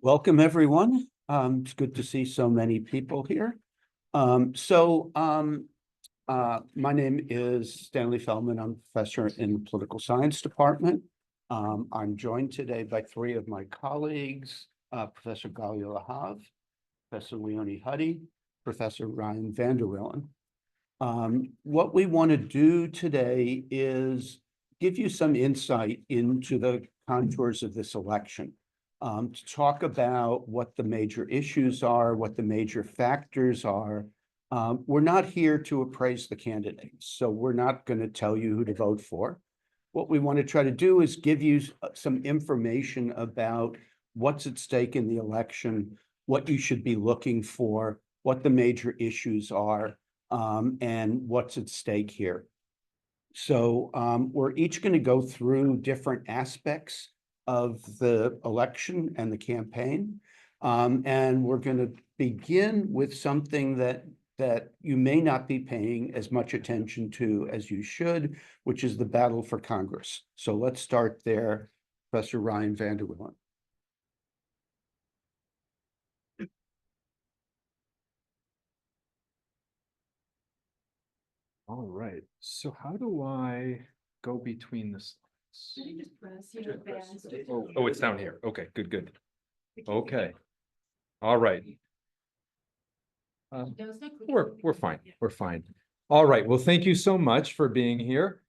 Welcome, everyone. It's good to see so many people here. My name is Stanley Feldman. I'm a professor in the political science department. I'm joined today by three of my colleagues, Professor Galia Lahav, Professor Leonie Huddy, Professor Ryan Vanderwillen. What we want to do today is give you some insight into the contours of this election. To talk about what the major issues are, what the major factors are. We're not here to appraise the candidates, so we're not going to tell you who to vote for. What we want to try to do is give you some information about what's at stake in the election, what you should be looking for, what the major issues are, and what's at stake here. So we're each going to go through different aspects of the election and the campaign. And we're going to begin with something that you may not be paying as much attention to as you should, which is the battle for Congress. So let's start there, Professor Ryan Vanderwillen. All right, so how do I go between the slides? You just press, you know, advance. Oh, it's down here. Okay, good. Okay. All right. We're fine. We're fine. All right. Well, thank you so much for being here.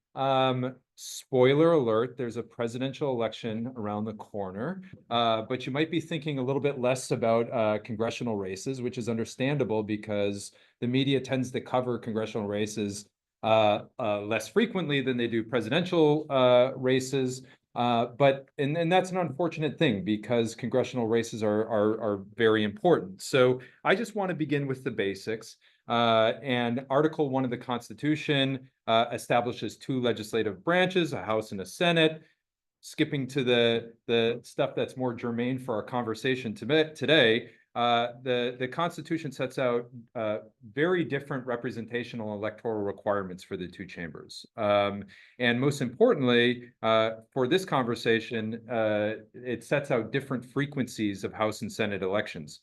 Spoiler alert, there's a presidential election around the corner, but you might be thinking a little bit less about congressional races, which is understandable because the media tends to cover congressional races less frequently than they do presidential races. But that's an unfortunate thing because congressional races are very important. So I just want to begin with the basics. And Article 1 of the Constitution establishes two legislative branches, a House and a Senate. Skipping to the stuff that's more germane for our conversation today, the Constitution sets out very different representational electoral requirements for the two chambers. And most importantly, for this conversation, it sets out different frequencies of House and Senate elections.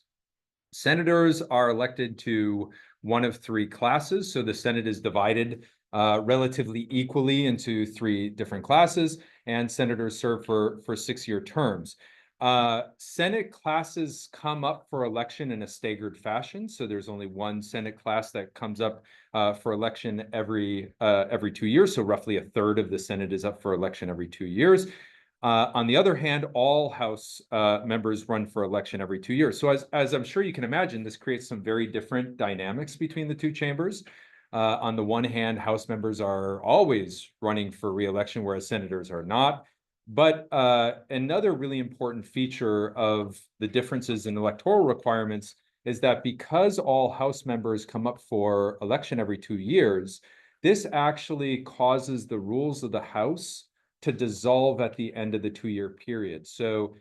Senators are elected to one of three classes. So the Senate is divided relatively equally into three different classes, and senators serve for 6-year terms. Senate classes come up for election in a staggered fashion. So there's only one Senate class that comes up for election every 2 years. So roughly a third of the Senate is up for election every 2 years. On the other hand, all House members run for election every 2 years. So as I'm sure you can imagine, this creates some very different dynamics between the two chambers. On the one hand, House members are always running for re-election, whereas senators are not. But another really important feature of the differences in electoral requirements is that because all House members come up for election every 2 years, this actually causes the rules of the House to dissolve at the end of the 2-year period, so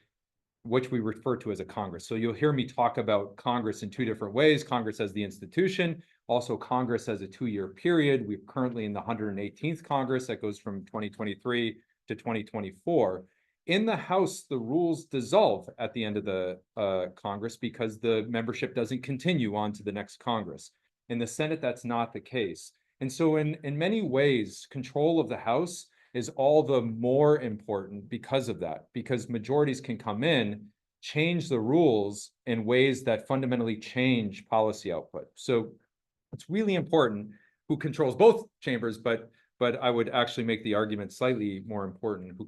which we refer to as a Congress. So you'll hear me talk about Congress in two different ways: Congress as the institution, also Congress as a 2-year period. We're currently in the 118th Congress that goes from 2023 to 2024. In the House, the rules dissolve at the end of the Congress because the membership doesn't continue on to the next Congress. In the Senate, that's not the case. And so in many ways, control of the House is all the more important because of that, because majorities can come in, change the rules in ways that fundamentally change policy output. So it's really important who controls both chambers, but I would actually make the argument slightly more important who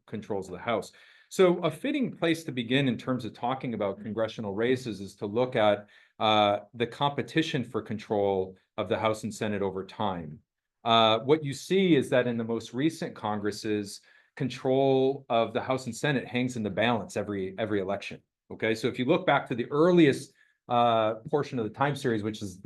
controls the House. So a fitting place to begin in terms of talking about congressional races is to look at the competition for control of the House and Senate over time. What you see is that in the most recent Congresses, control of the House and Senate hangs in the balance every election. Okay, so if you look back to the earliest portion of the time series, which is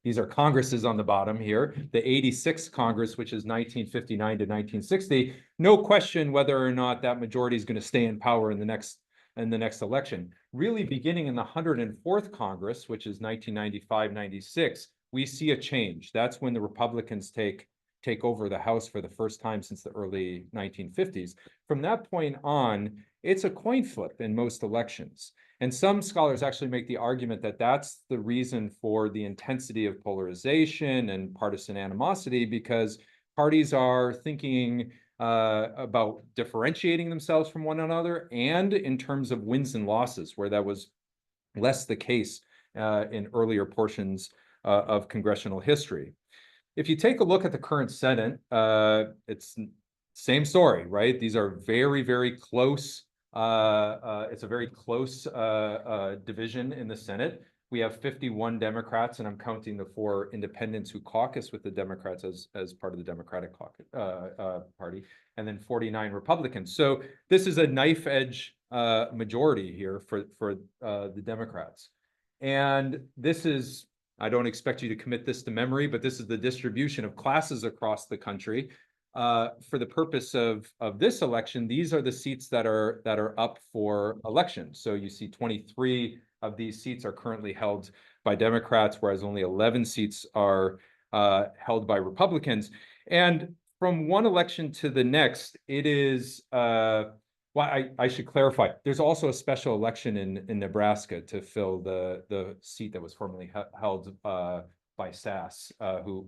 these are Congresses on the bottom here, the 86th Congress, which is 1959 to 1960, no question whether or not that majority is going to stay in power in the next election. Really beginning in the 104th Congress, which is 1995-96, we see a change. That's when the Republicans take take over the House for the first time since the early 1950s. From that point on, it's a coin flip in most elections. And some scholars actually make the argument that that's the reason for the intensity of polarization and partisan animosity, because parties are thinking about differentiating themselves from one another, and in terms of wins and losses, where that was less the case in earlier portions of congressional history. If you take a look at the current Senate, it's same story, right? These are very, very close. It's a very close division in the Senate. We have 51 Democrats, and I'm counting the 4 independents who caucus with the Democrats as part of the Democratic caucus, Party, and then 49 Republicans. So this is a knife edge majority here for the Democrats. And this is, I don't expect you to commit this to memory, but this is the distribution of classes across the country. For the purpose of this election, these are the seats that are up for election. So you see 23 of these seats are currently held by Democrats, whereas only 11 seats are held by Republicans. And from one election to the next, it is, well, I should clarify, there's also a special election in Nebraska to fill the seat that was formerly held by Sass, who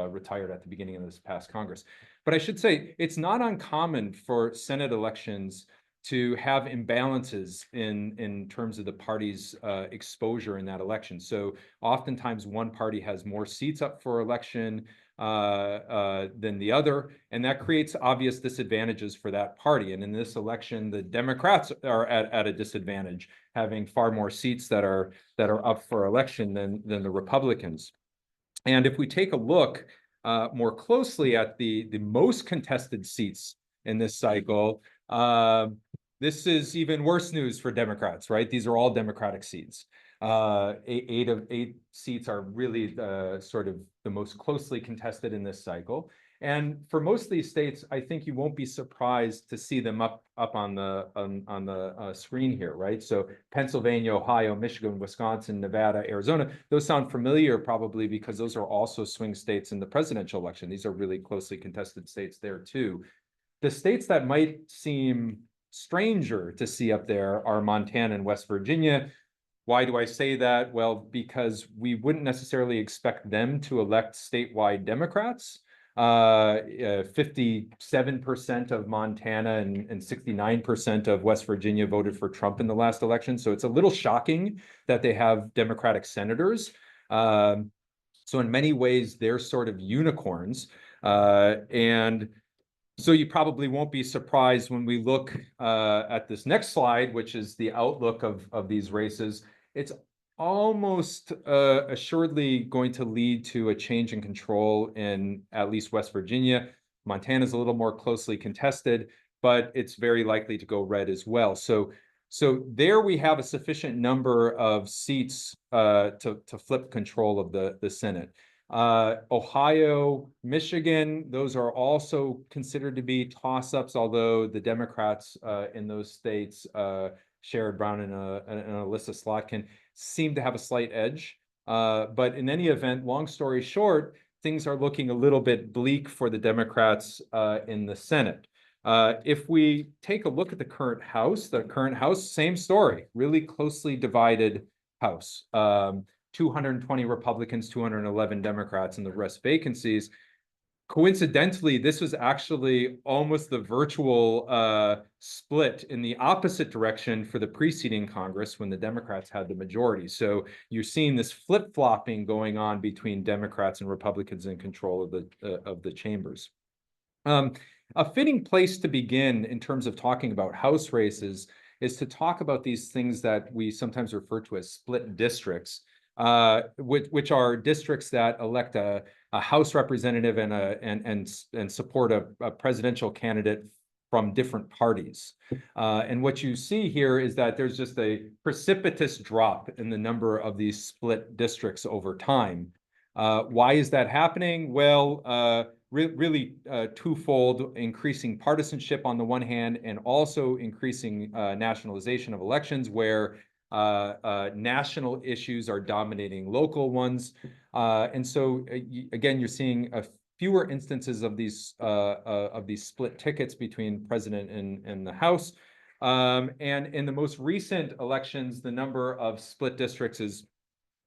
retired at the beginning of this past Congress. But I should say, it's not uncommon for Senate elections to have imbalances in terms of the party's exposure in that election. So oftentimes one party has more seats up for election than the other, and that creates obvious disadvantages for that party. And in this election, the Democrats are at a disadvantage, having far more seats that are up for election than the Republicans. And if we take a look more closely at the most contested seats in this cycle, this is even worse news for Democrats, right? These are all Democratic seats. 8 seats are really sort of the most closely contested in this cycle. And for most of these states, I think you won't be surprised to see them up on the screen here, right? So Pennsylvania, Ohio, Michigan, Wisconsin, Nevada, Arizona, those sound familiar probably because those are also swing states in the presidential election. These are really closely contested states there too. The states that might seem stranger to see up there are Montana and West Virginia. Why do I say that? Well, because we wouldn't necessarily expect them to elect statewide Democrats. 57% of Montana and 69% of West Virginia voted for Trump in the last election. So it's a little shocking that they have Democratic senators. So in many ways, they're sort of unicorns. And so you probably won't be surprised when we look at this next slide, which is the outlook of these races. It's almost assuredly going to lead to a change in control in at least West Virginia. Montana's a little more closely contested, but it's very likely to go red as well. So there we have a sufficient number of seats to flip control of the Senate. Ohio, Michigan, those are also considered to be toss-ups, although the Democrats in those states, Sherrod Brown and Alyssa Slotkin, seem to have a slight edge. But in any event, long story short, things are looking a little bit bleak for the Democrats in the Senate. If we take a look at the current House, same story, really closely divided House. 220 Republicans, 211 Democrats, and the rest vacancies. Coincidentally, this was actually almost the virtual split in the opposite direction for the preceding Congress when the Democrats had the majority. So you're seeing this flip-flopping going on between Democrats and Republicans in control of the chambers. A fitting place to begin in terms of talking about House races is to talk about these things that we sometimes refer to as split districts. Which are districts that elect a House representative and support a presidential candidate from different parties. And what you see here is that there's just a precipitous drop in the number of these split districts over time. Why is that happening? Well, really twofold: increasing partisanship on the one hand, and also increasing nationalization of elections, where national issues are dominating local ones. And so, again, you're seeing a fewer instances of these split tickets between president and the House. And in the most recent elections, the number of split districts is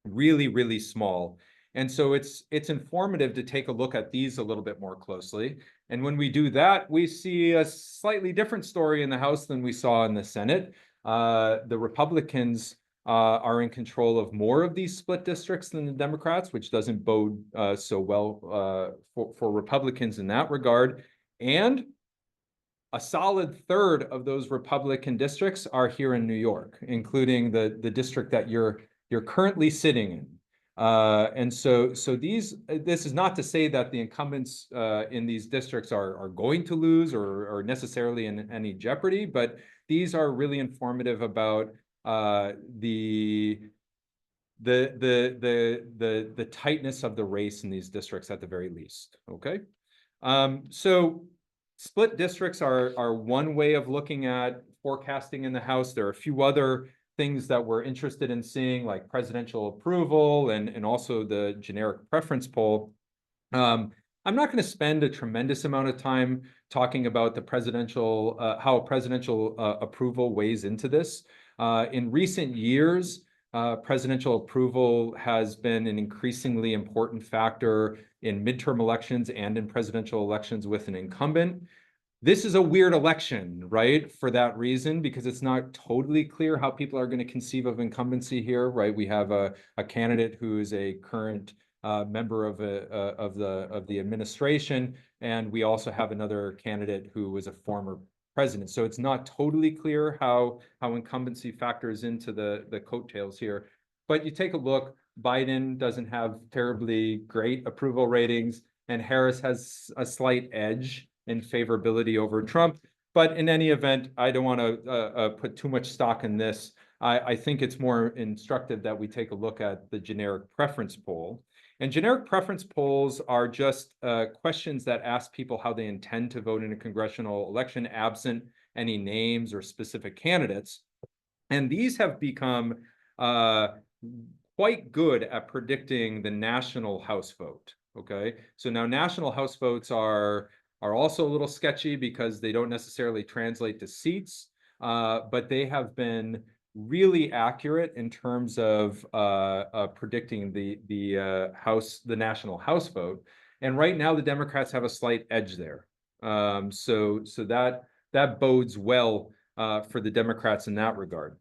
really, really small. And so it's informative to take a look at these a little bit more closely. And when we do that, we see a slightly different story in the House than we saw in the Senate. The Republicans are in control of more of these split districts than the Democrats, which doesn't bode so well for Republicans in that regard. And a solid third of those Republican districts are here in New York, including the district that you're currently sitting in. And so this is not to say that the incumbents in these districts are going to lose or necessarily in any jeopardy, but these are really informative about the tightness of the race in these districts at the very least. Okay, so split districts are one way of looking at forecasting in the House. There are a few other things that we're interested in seeing, like presidential approval and also the generic preference poll. I'm not going to spend a tremendous amount of time talking about the presidential, how presidential approval weighs into this. In recent years, presidential approval has been an increasingly important factor in midterm elections and in presidential elections with an incumbent. This is a weird election, right? For that reason, because it's not totally clear how people are going to conceive of incumbency here, right? We have a candidate who is a current member of the administration, and we also have another candidate who was a former president. So it's not totally clear how incumbency factors into the coattails here. But you take a look, Biden doesn't have terribly great approval ratings, and Harris has a slight edge in favorability over Trump. But in any event, I don't want to put too much stock in this. I think it's more instructive that we take a look at the generic preference poll. And generic preference polls are just questions that ask people how they intend to vote in a congressional election, absent any names or specific candidates. And these have become quite good at predicting the national House vote. Okay, so now national House votes are also a little sketchy because they don't necessarily translate to seats, but they have been really accurate in terms of predicting the national House vote. And right now, the Democrats have a slight edge there. So that bodes well for the Democrats in that regard.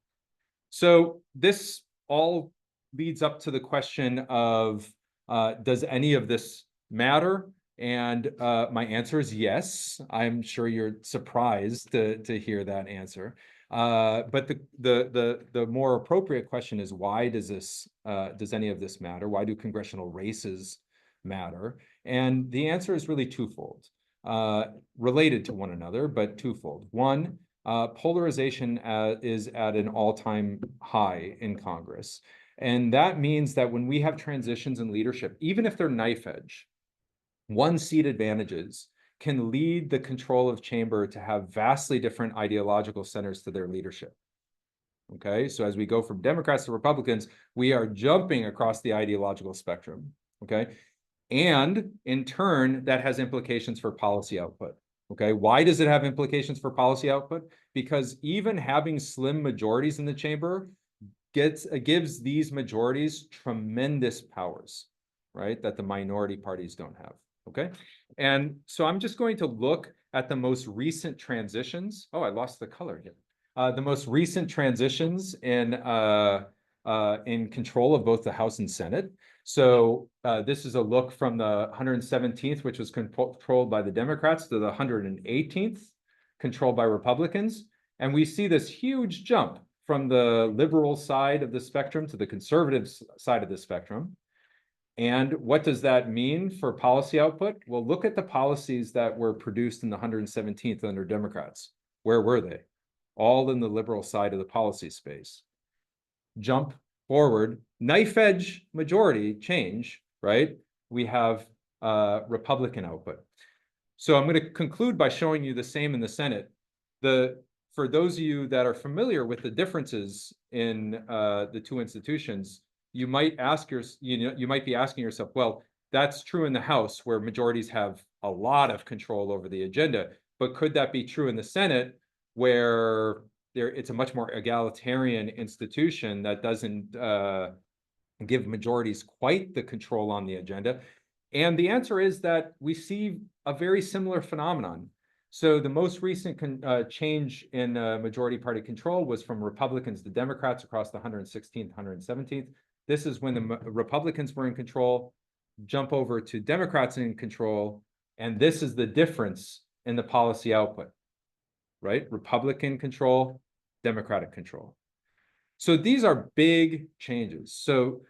So this all leads up to the question of, does any of this matter? And my answer is yes. I'm sure you're surprised to hear that answer. But the more appropriate question is, why does any of this matter? Why do congressional races matter? And the answer is really twofold, related to one another, but twofold. One, polarization is at an all-time high in Congress. And that means that when we have transitions in leadership, even if they're knife edge, one-seat advantages can lead the control of chamber to have vastly different ideological centers to their leadership. Okay, so as we go from Democrats to Republicans, we are jumping across the ideological spectrum. Okay, and in turn, that has implications for policy output. Okay, why does it have implications for policy output? Because even having slim majorities in the chamber gives these majorities tremendous powers, right, that the minority parties don't have. Okay, and so I'm just going to look at the most recent transitions. Oh, I lost the color here. The most recent transitions in control of both the House and Senate. So this is a look from the 117th, which was controlled by the Democrats, to the 118th, controlled by Republicans. And we see this huge jump from the liberal side of the spectrum to the conservative side of the spectrum. And what does that mean for policy output? Well, look at the policies that were produced in the 117th under Democrats. Where were they? All in the liberal side of the policy space. Jump forward, knife edge majority change, right? We have Republican output. So I'm going to conclude by showing you the same in the Senate. For those of you that are familiar with the differences in the two institutions, you might be asking yourself, well, That's true in the House, where majorities have a lot of control over the agenda. But could that be true in the Senate, where it's a much more egalitarian institution that doesn't give majorities quite the control on the agenda? And the answer is that we see a very similar phenomenon. So the most recent change in majority party control was from Republicans to Democrats across the 116th, 117th. This is when the Republicans were in control, jump over to Democrats in control, and this is the difference in the policy output, right? Republican control, Democratic control. So these are big changes. So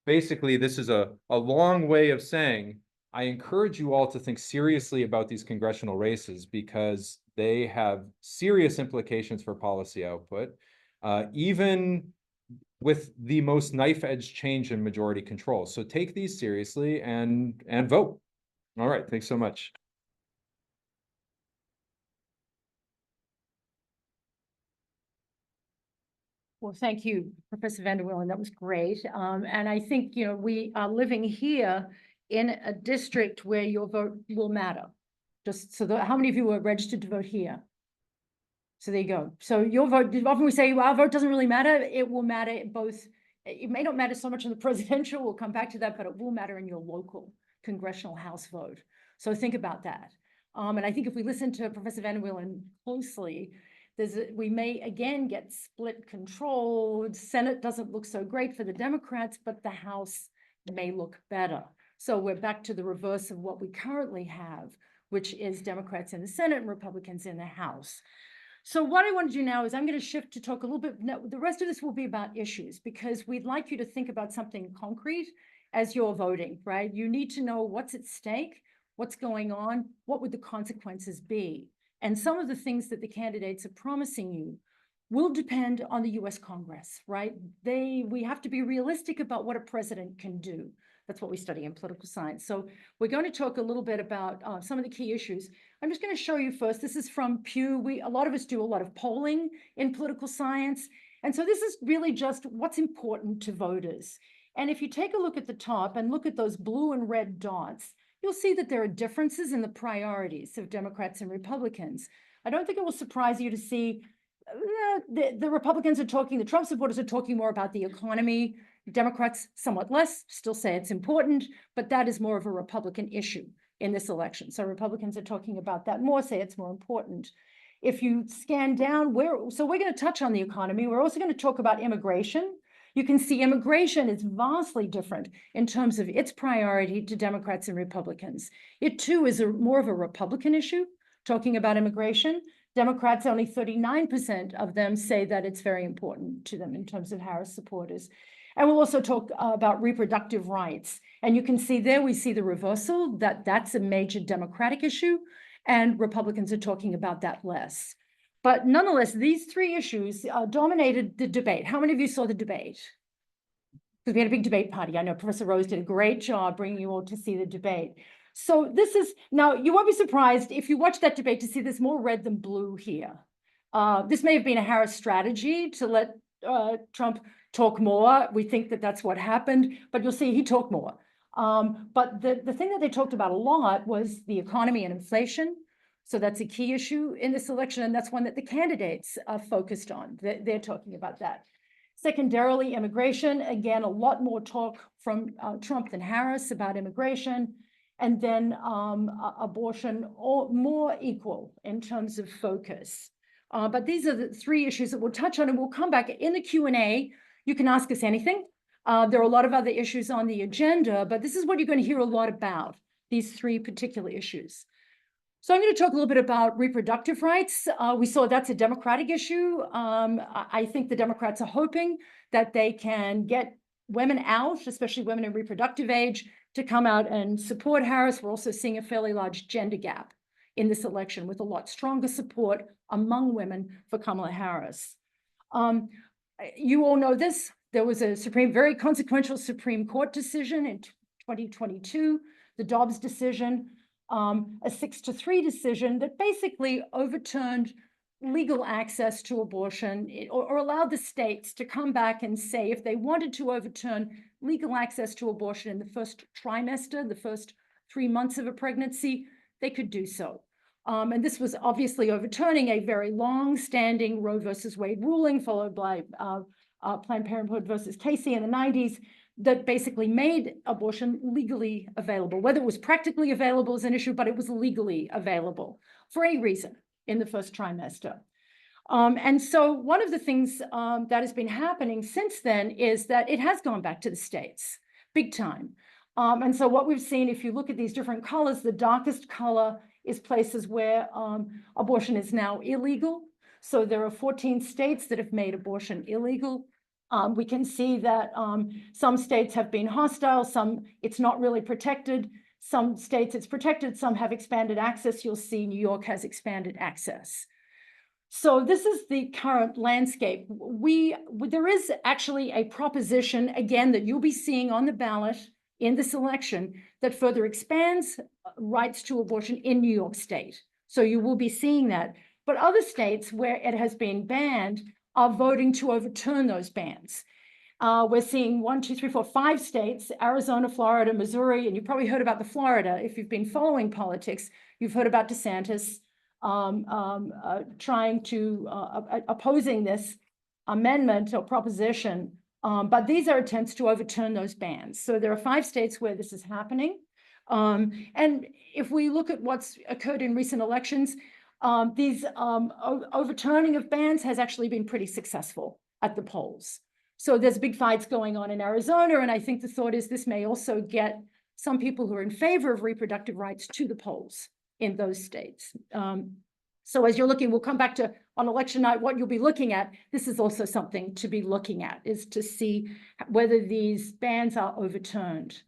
basically, this is a long way of saying, I encourage you all to think seriously about these congressional races because they have serious implications for policy output, even with the most knife-edge change in majority control. So take these seriously and vote. All right, thanks so much. Well, thank you, Professor Vanderwill, and that was great. And I think, you know, we are living here in a district where your vote will matter. Just so how many of you are registered to vote here? So there you go. So your vote, often we say, well, our vote doesn't really matter. It will matter both. It may not matter so much in the presidential, we'll come back to that, but it will matter in your local congressional House vote. So think about that. And I think if we listen to Professor Vanderwill closely, we may again get split control. Senate doesn't look so great for the Democrats, but the House may look better. So we're back to the reverse of what we currently have, which is Democrats in the Senate and Republicans in the House. So what I want to do now is I'm going to shift to talk a little bit. Now, the rest of this will be about issues because we'd like you to think about something concrete as you're voting, right? You need to know what's at stake, what's going on, what would the consequences be? And some of the things that the candidates are promising you will depend on the US Congress, right? We have to be realistic about what a president can do. That's what we study in political science. So we're going to talk a little bit about some of the key issues. I'm just going to show you first. This is from Pew. A lot of us do a lot of polling in political science. And so this is really just what's important to voters. And if you take a look at the top and look at those blue and red dots, you'll see that there are differences in the priorities of Democrats and Republicans. I don't think it will surprise you to see the Republicans are talking, the Trump supporters are talking more about the economy. Democrats somewhat less, still say it's important, but that is more of a Republican issue in this election. So Republicans are talking about that more, say it's more important. If you scan down, so we're going to touch on the economy. We're also going to talk about immigration. You can see immigration is vastly different in terms of its priority to Democrats and Republicans. It too is more of a Republican issue, talking about immigration. Democrats, only 39% of them say that it's very important to them in terms of Harris supporters. And we'll also talk about reproductive rights. And you can see there, we see the reversal, that's a major Democratic issue, and Republicans are talking about that less. But nonetheless, these three issues dominated the debate. How many of you saw the debate? Because we had a big debate party. I know Professor Rose did a great job bringing you all to see the debate. So this is, now you won't be surprised if you watch that debate to see there's more red than blue here. This may have been a Harris strategy to let Trump talk more. We think that that's what happened, but you'll see he talked more. But the thing that they talked about a lot was the economy and inflation. So that's a key issue in this election, and that's one that the candidates are focused on. They're talking about that. Secondarily, immigration. Again, a lot more talk from Trump than Harris about immigration. And then abortion, or more equal in terms of focus. But these are the three issues that we'll touch on, and we'll come back in the Q&A. You can ask us anything. There are a lot of other issues on the agenda, but this is what you're going to hear a lot about, these three particular issues. So I'm going to talk a little bit about reproductive rights. We saw that's a Democratic issue. I think the Democrats are hoping that they can get women out, especially women in reproductive age, to come out and support Harris. We're also seeing a fairly large gender gap in this election with a lot stronger support among women for Kamala Harris. You all know this. There was a very consequential Supreme Court decision in 2022, the Dobbs decision, a 6-3 decision that basically overturned legal access to abortion, or allowed the states to come back and say if they wanted to overturn legal access to abortion in the first trimester, the first 3 months of a pregnancy, they could do so. And this was obviously overturning a very long-standing Roe versus Wade ruling, followed by Planned Parenthood versus Casey in the 90s, that basically made abortion legally available. Whether it was practically available is an issue, but it was legally available for a reason in the first trimester. And so one of the things that has been happening since then is that it has gone back to the states, big time. And so what we've seen, if you look at these different colors, the darkest color is places where abortion is now illegal. So there are 14 states that have made abortion illegal. We can see that some states have been hostile, some it's not really protected. Some states it's protected, some have expanded access. You'll see New York has expanded access. So this is the current landscape. There is actually a proposition, again, that you'll be seeing on the ballot in this election that further expands rights to abortion in New York State. So you will be seeing that. But other states where it has been banned are voting to overturn those bans. We're seeing 1, 2, 3, 4, 5 states, Arizona, Florida, Missouri, and you probably heard about the Florida. If you've been following politics, you've heard about DeSantis trying to, opposing this amendment or proposition. But these are attempts to overturn those bans. So there are 5 states where this is happening. And if we look at what's occurred in recent elections, these overturning of bans has actually been pretty successful at the polls. So there's big fights going on in Arizona, and I think the thought is this may also get some people who are in favor of reproductive rights to the polls in those states. So as you're looking, we'll come back to on election night, what you'll be looking at. This is also something to be looking at, is to see whether these bans are overturned.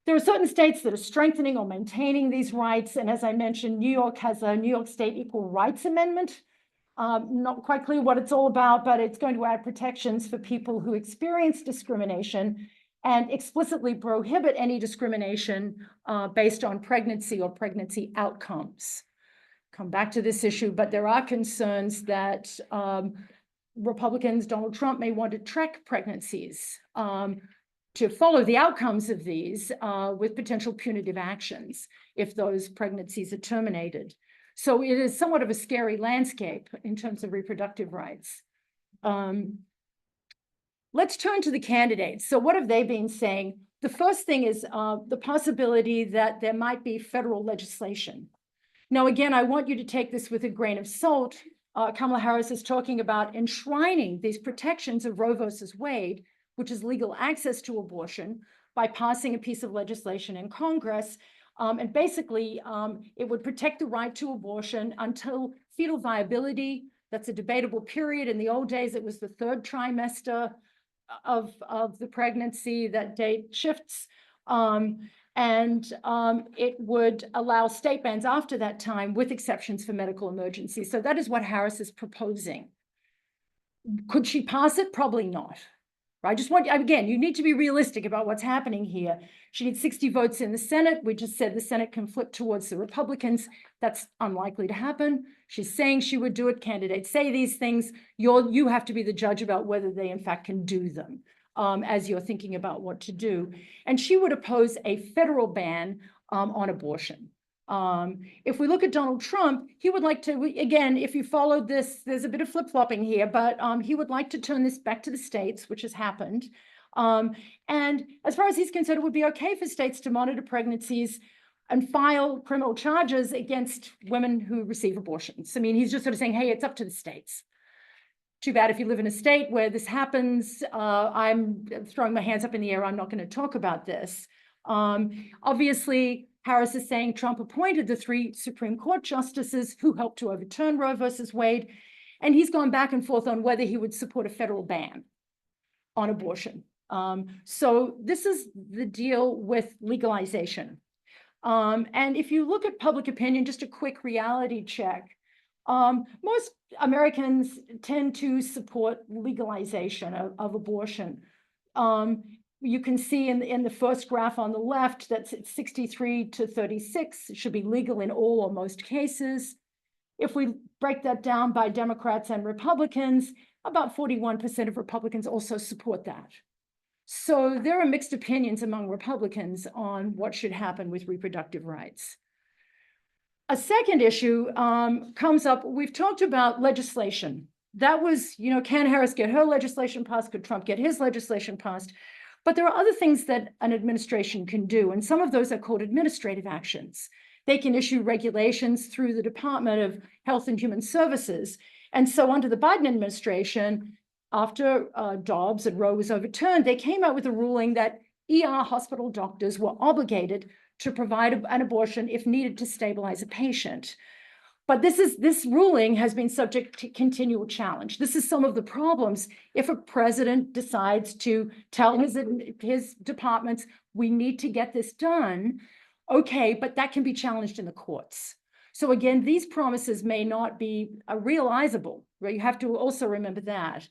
There are certain states that are strengthening or maintaining these rights. And as I mentioned, New York has a New York State Equal Rights Amendment. Not quite clear what it's all about, but it's going to add protections for people who experience discrimination and explicitly prohibit any discrimination based on pregnancy or pregnancy outcomes. Come back to this issue, but there are concerns that Republicans, Donald Trump, may want to track pregnancies to follow the outcomes of these with potential punitive actions if those pregnancies are terminated. So it is somewhat of a scary landscape in terms of reproductive rights. Let's turn to the candidates. So what have they been saying? The first thing is the possibility that there might be federal legislation. Now, again, I want you to take this with a grain of salt. Kamala Harris is talking about enshrining these protections of Roe versus Wade, which is legal access to abortion, by passing a piece of legislation in Congress. And basically, it would protect the right to abortion until fetal viability. That's a debatable period. In the old days, it was the 3rd trimester of the pregnancy. That date shifts. It would allow state bans after that time with exceptions for medical emergencies. So that is what Harris is proposing. Could she pass it? Probably not. I just want, again, you need to be realistic about what's happening here. She needs 60 votes in the Senate. We just said the Senate can flip towards the Republicans. That's unlikely to happen. She's saying she would do it. Candidates say these things. You have to be the judge about whether they in fact can do them as you're thinking about what to do. And she would oppose a federal ban on abortion. If we look at Donald Trump, he would like to, again, if you followed this, there's a bit of flip-flopping here, but he would like to turn this back to the states, which has happened. And as far as he's concerned, it would be okay for states to monitor pregnancies and file criminal charges against women who receive abortions. I mean, he's just sort of saying, hey, it's up to the states. Too bad if you live in a state where this happens. I'm throwing my hands up in the air. I'm not going to talk about this. Obviously, Harris is saying Trump appointed the 3 Supreme Court justices who helped to overturn Roe versus Wade. And he's gone back and forth on whether he would support a federal ban on abortion. So this is the deal with legalization. And if you look at public opinion, just a quick reality check, most Americans tend to support legalization of abortion. You can see in the first graph on the left, that's 63 to 36. It should be legal in all or most cases. If we break that down by Democrats and Republicans, about 41% of Republicans also support that. So there are mixed opinions among Republicans on what should happen with reproductive rights. A second issue comes up. We've talked about legislation. That was, can Harris get her legislation passed? Could Trump get his legislation passed? But there are other things that an administration can do, and some of those are called administrative actions. They can issue regulations through the Department of Health and Human Services. And so under the Biden administration, after Dobbs and Roe was overturned, they came out with a ruling that ER hospital doctors were obligated to provide an abortion if needed to stabilize a patient. But this ruling has been subject to continual challenge. This is some of the problems. If a president decides to tell his departments, we need to get this done, okay, but that can be challenged in the courts. So again, these promises may not be realizable, right? You have to also remember that.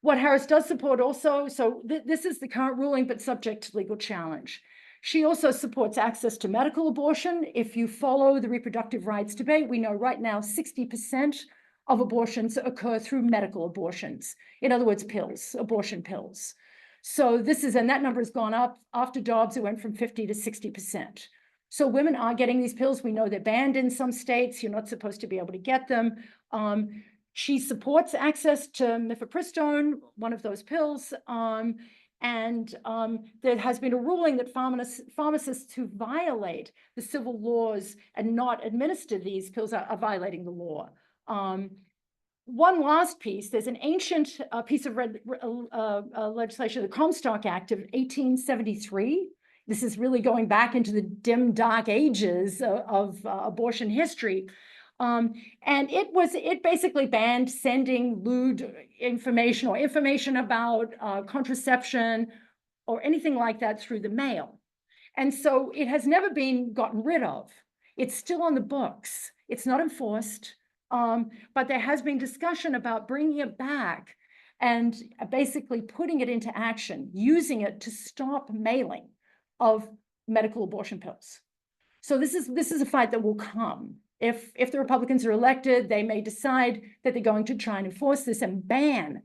What Harris does support also, so this is the current ruling, but subject to legal challenge. She also supports access to medical abortion. If you follow the reproductive rights debate, we know right now 60% of abortions occur through medical abortions. In other words, pills, abortion pills. So and that number has gone up. After Dobbs, it went from 50 to 60%. So women are getting these pills. We know they're banned in some states. You're not supposed to be able to get them. She supports access to mifepristone, one of those pills. There has been a ruling that pharmacists who violate the civil laws and not administer these pills are violating the law. One last piece, there's an ancient piece of legislation, the Comstock Act of 1873. This is really going back into the dim, dark ages of abortion history. And it basically banned sending lewd information or information about contraception or anything like that through the mail. And so it has never been gotten rid of. It's still on the books. It's not enforced, but there has been discussion about bringing it back and basically putting it into action, using it to stop mailing of medical abortion pills. So this is a fight that will come. If the Republicans are elected, they may decide that they're going to try and enforce this and ban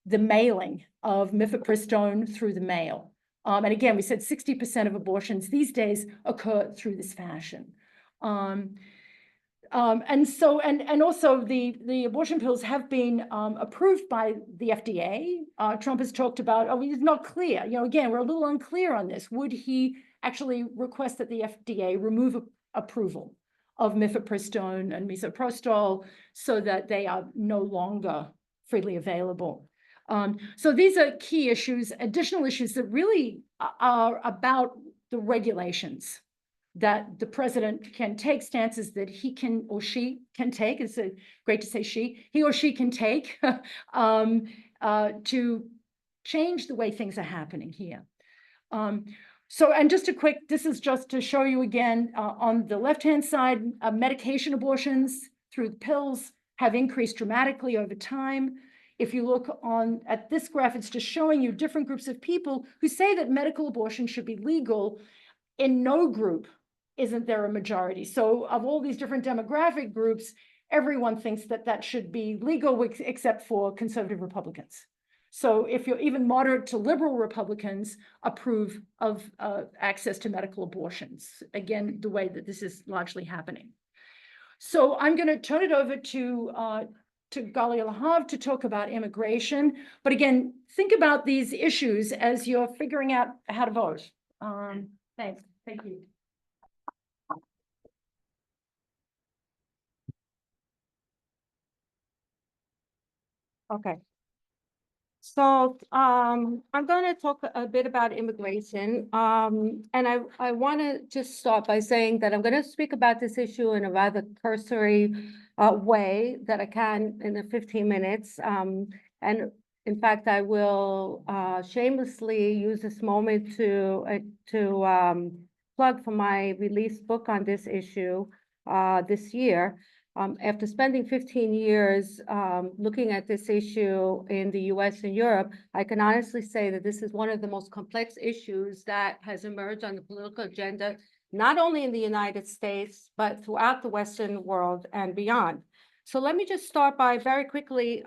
the mailing of mifepristone through the mail. And again, we said 60% of abortions these days occur through this fashion. And also the abortion pills have been approved by the FDA. Trump has talked about, it's not clear. Again, we're a little unclear on this. Would he actually request that the FDA remove approval of mifepristone and misoprostol so that they are no longer freely available? So these are key issues, additional issues that really are about the regulations that the president can take, stances that he can or she can take. It's great to say he or she can take to change the way things are happening here. And just a quick, this is just to show you again, on the left-hand side, medication abortions through the pills have increased dramatically over time. If you look at this graph, it's just showing you different groups of people who say that medical abortion should be legal. In no group isn't there a majority. So of all these different demographic groups, everyone thinks that that should be legal except for conservative Republicans. So if you're even moderate to liberal Republicans approve of access to medical abortions, again, the way that this is largely happening. So I'm going to turn it over to Galia Lahav to talk about immigration. But again, think about these issues as you're figuring out how to vote. Thanks. Thank you. Okay. So I'm going to talk a bit about immigration. And I want to just start by saying that I'm going to speak about this issue in a rather cursory way that I can in the 15 minutes. And in fact, I will shamelessly use this moment to plug for my released book on this issue this year. After spending 15 years looking at this issue in the US and Europe, I can honestly say that this is one of the most complex issues that has emerged on the political agenda not only in the United States, but throughout the Western world and beyond. So let me just start by very quickly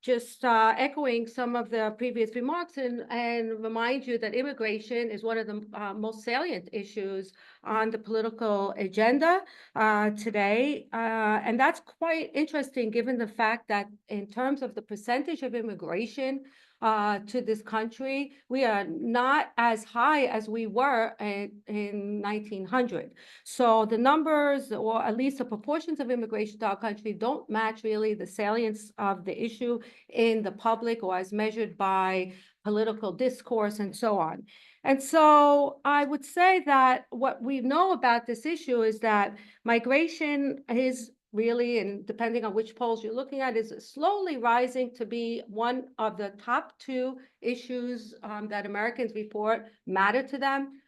echoing some of the previous remarks and remind you that immigration is one of the most salient issues on the political agenda today. And that's quite interesting given the fact that in terms of the percentage of immigration to this country, we are not as high as we were in 1900. So the numbers, or at least the proportions of immigration to our country, don't match really the salience of the issue in the public or as measured by political discourse and so on. And so I would say that what we know about this issue is that migration is really, and depending on which polls you're looking at, is slowly rising to be one of the top two issues that Americans report matter to them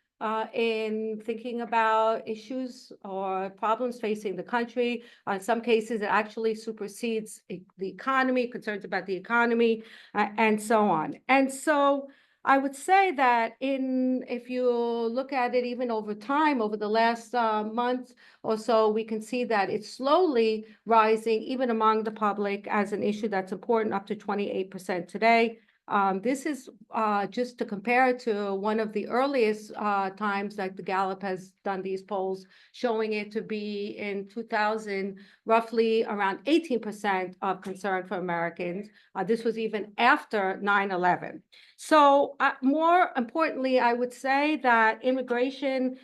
in thinking about issues or problems facing the country. In some cases, it actually supersedes the economy, concerns about the economy, and so on. And so I would say that if you look at it even over time, over the last month or so, we can see that it's slowly rising, even among the public, as an issue that's important, up to 28% today. This is just to compare to one of the earliest times that the Gallup has done these polls, showing it to be in 2000, roughly around 18% of concern for Americans. This was even after 9/11. So more importantly, I would say that immigration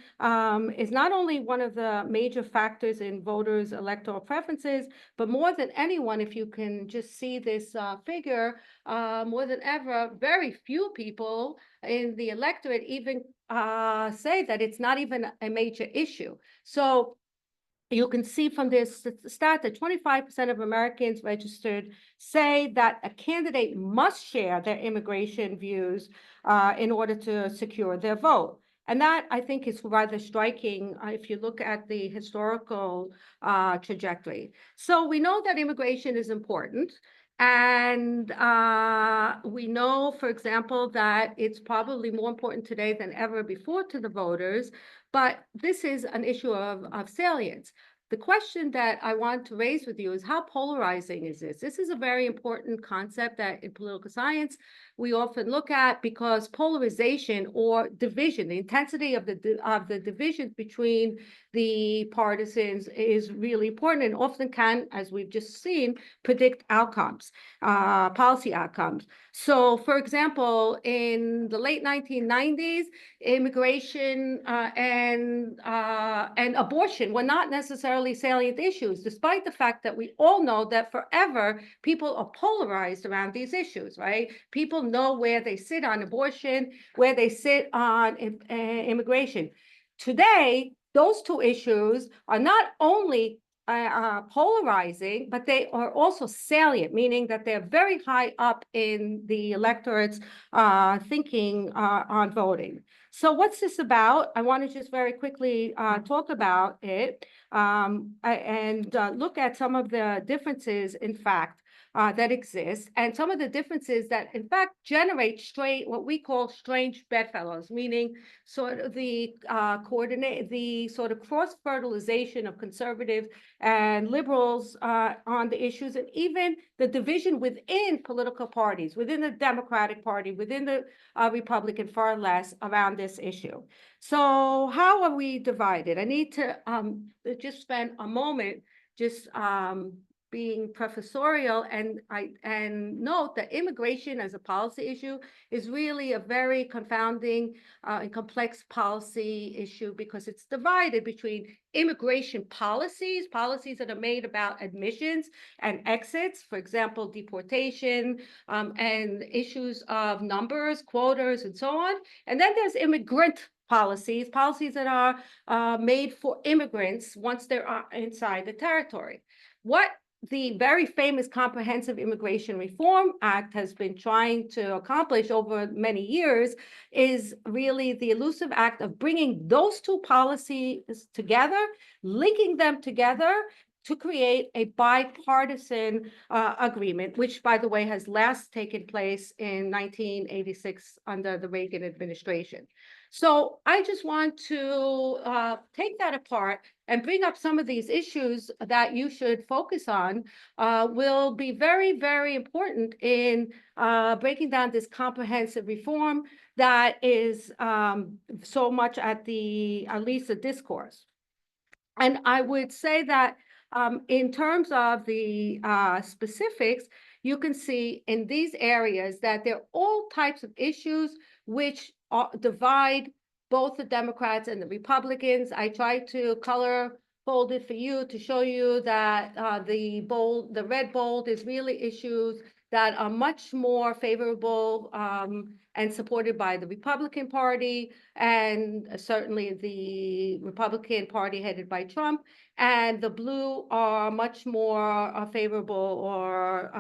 is not only one of the major factors in voters' electoral preferences, but more than anyone, if you can just see this figure, more than ever, very few people in the electorate even say that it's not even a major issue. So you can see from this stat that 25% of Americans registered say that a candidate must share their immigration views in order to secure their vote. And that, I think, is rather striking if you look at the historical trajectory. So we know that immigration is important. And we know, for example, that it's probably more important today than ever before to the voters, but this is an issue of salience. The question that I want to raise with you is, how polarizing is this? This is a very important concept that in political science we often look at, because polarization or division, the intensity of the divisions between the partisans is really important and often can, as we've just seen, predict outcomes, policy outcomes. So, for example, in the late 1990s, immigration and abortion were not necessarily salient issues, despite the fact that we all know that forever people are polarized around these issues, right? People know where they sit on abortion, where they sit on immigration. Today, those two issues are not only polarizing, but they are also salient, meaning that they're very high up in the electorate's thinking on voting. So what's this about? I want to just very quickly talk about it and look at some of the differences, in fact, that exist, and some of the differences that, in fact, generate what we call strange bedfellows, meaning sort of the sort of cross-fertilization of conservatives and liberals on the issues, and even the division within political parties, within the Democratic Party, within the Republican far left around this issue. So how are we divided? I need to just spend a moment just being professorial and note that immigration as a policy issue is really a very confounding and complex policy issue, because it's divided between immigration policies that are made about admissions and exits, for example, deportation, and issues of numbers, quotas, and so on. And then there's immigrant policies that are made for immigrants once they're inside the territory. What the very famous Comprehensive Immigration Reform Act has been trying to accomplish over many years is really the elusive act of bringing those two policies together, linking them together, to create a bipartisan agreement, which, by the way, has last taken place in 1986 under the Reagan administration. So I just want to take that apart and bring up some of these issues that you should focus on. Will be very, very important in breaking down this comprehensive reform that is so much at least the discourse. And I would say that in terms of the specifics, you can see in these areas that there are all types of issues which divide both the Democrats and the Republicans. I tried to color fold it for you to show you that the red bold is really issues that are much more favorable and supported by the Republican Party, and certainly the Republican Party headed by Trump, and the blue are much more favorable or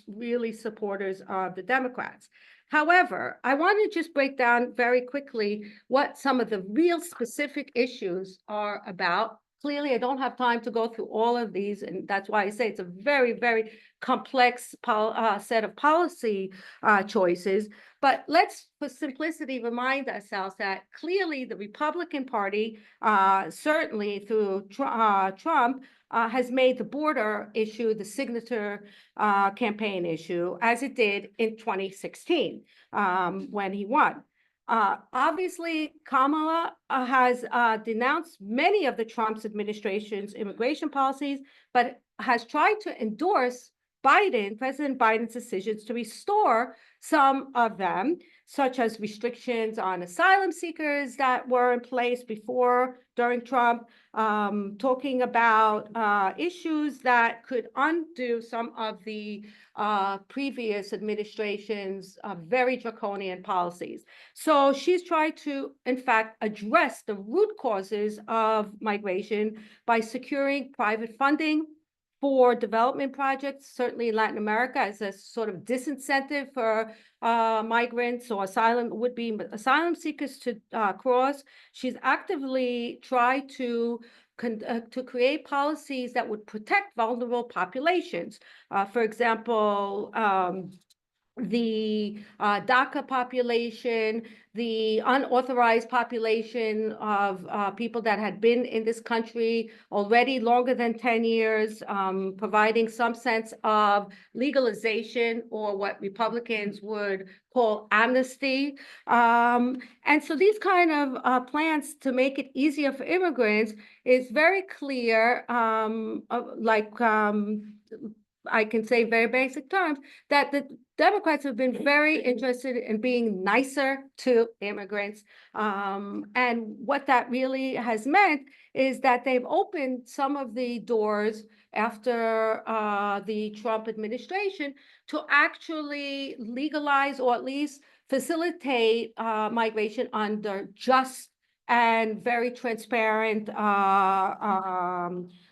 really supporters of the Democrats. However, I want to just break down very quickly what some of the real specific issues are about. Clearly, I don't have time to go through all of these, and that's why I say it's a very, very complex set of policy choices. But let's, for simplicity, remind ourselves that clearly the Republican Party, certainly through Trump, has made the border issue the signature campaign issue, as it did in 2016 when he won. Obviously, Kamala has denounced many of the Trump's administration's immigration policies, but has tried to endorse President Biden's decisions to restore some of them, such as restrictions on asylum seekers that were in place during Trump, talking about issues that could undo some of the previous administration's very draconian policies. So she's tried to, in fact, address the root causes of migration by securing private funding for development projects, certainly in Latin America, as a sort of disincentive for migrants or would-be asylum seekers to cross. She's actively tried to create policies that would protect vulnerable populations. For example, the DACA population, the unauthorized population of people that had been in this country already longer than 10 years, providing some sense of legalization, or what Republicans would call amnesty. And so these kind of plans to make it easier for immigrants is very clear, I can say very basic terms, that the Democrats have been very interested in being nicer to immigrants. And what that really has meant is that they've opened some of the doors after the Trump administration to actually legalize, or at least facilitate migration under just and very transparent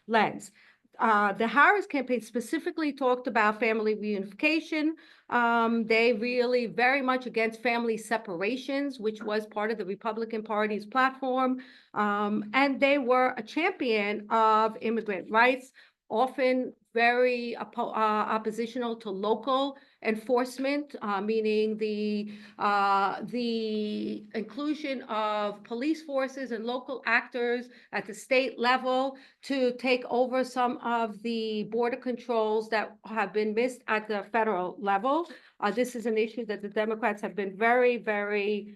lens. The Harris campaign specifically talked about family reunification. They really very much against family separations, which was part of the Republican Party's platform. And they were a champion of immigrant rights, often very oppositional to local enforcement, meaning the inclusion of police forces and local actors at the state level to take over some of the border controls that have been missed at the federal level. This is an issue that the Democrats have been very, very,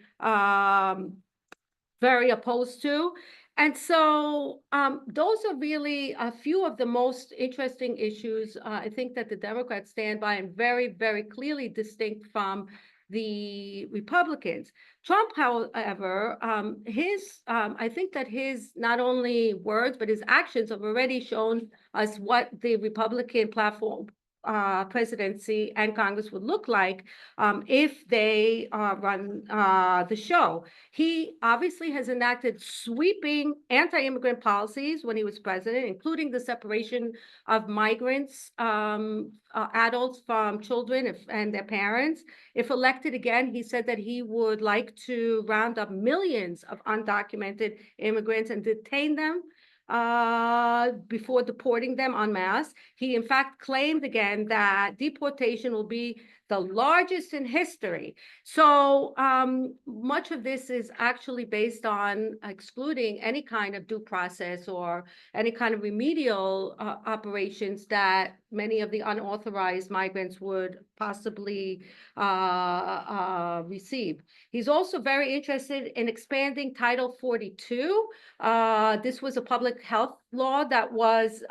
very opposed to. And so those are really a few of the most interesting issues I think that the Democrats stand by, and very, very clearly distinct from the Republicans. Trump, however, I think that his not only words, but his actions have already shown us what the Republican platform, presidency and Congress would look like if they run the show. He obviously has enacted sweeping anti-immigrant policies when he was president, including the separation of migrants, adults from children and their parents. If elected again, he said that he would like to round up millions of undocumented immigrants and detain them before deporting them en masse. He in fact claimed again that deportation will be the largest in history. So much of this is actually based on excluding any kind of due process or any kind of remedial operations that many of the unauthorized migrants would possibly receive. He's also very interested in expanding Title 42. This was a public health law that was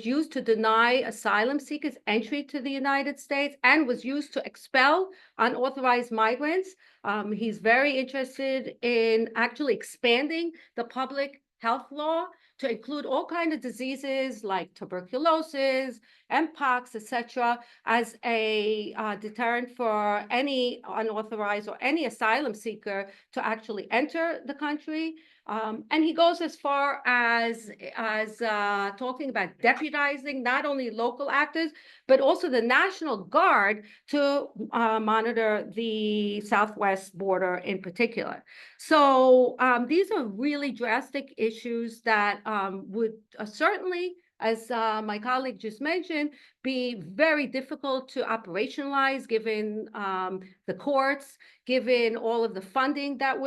used to deny asylum seekers entry to the United States and was used to expel unauthorized migrants. He's very interested in actually expanding the public health law to include all kinds of diseases like tuberculosis, mpox, etc., as a deterrent for any unauthorized or any asylum seeker to actually enter the country. And he goes as far as talking about deputizing not only local actors, but also the National Guard to monitor the Southwest border in particular. So these are really drastic issues that would certainly, as my colleague just mentioned, be very difficult to operationalize given the courts, given all of the funding that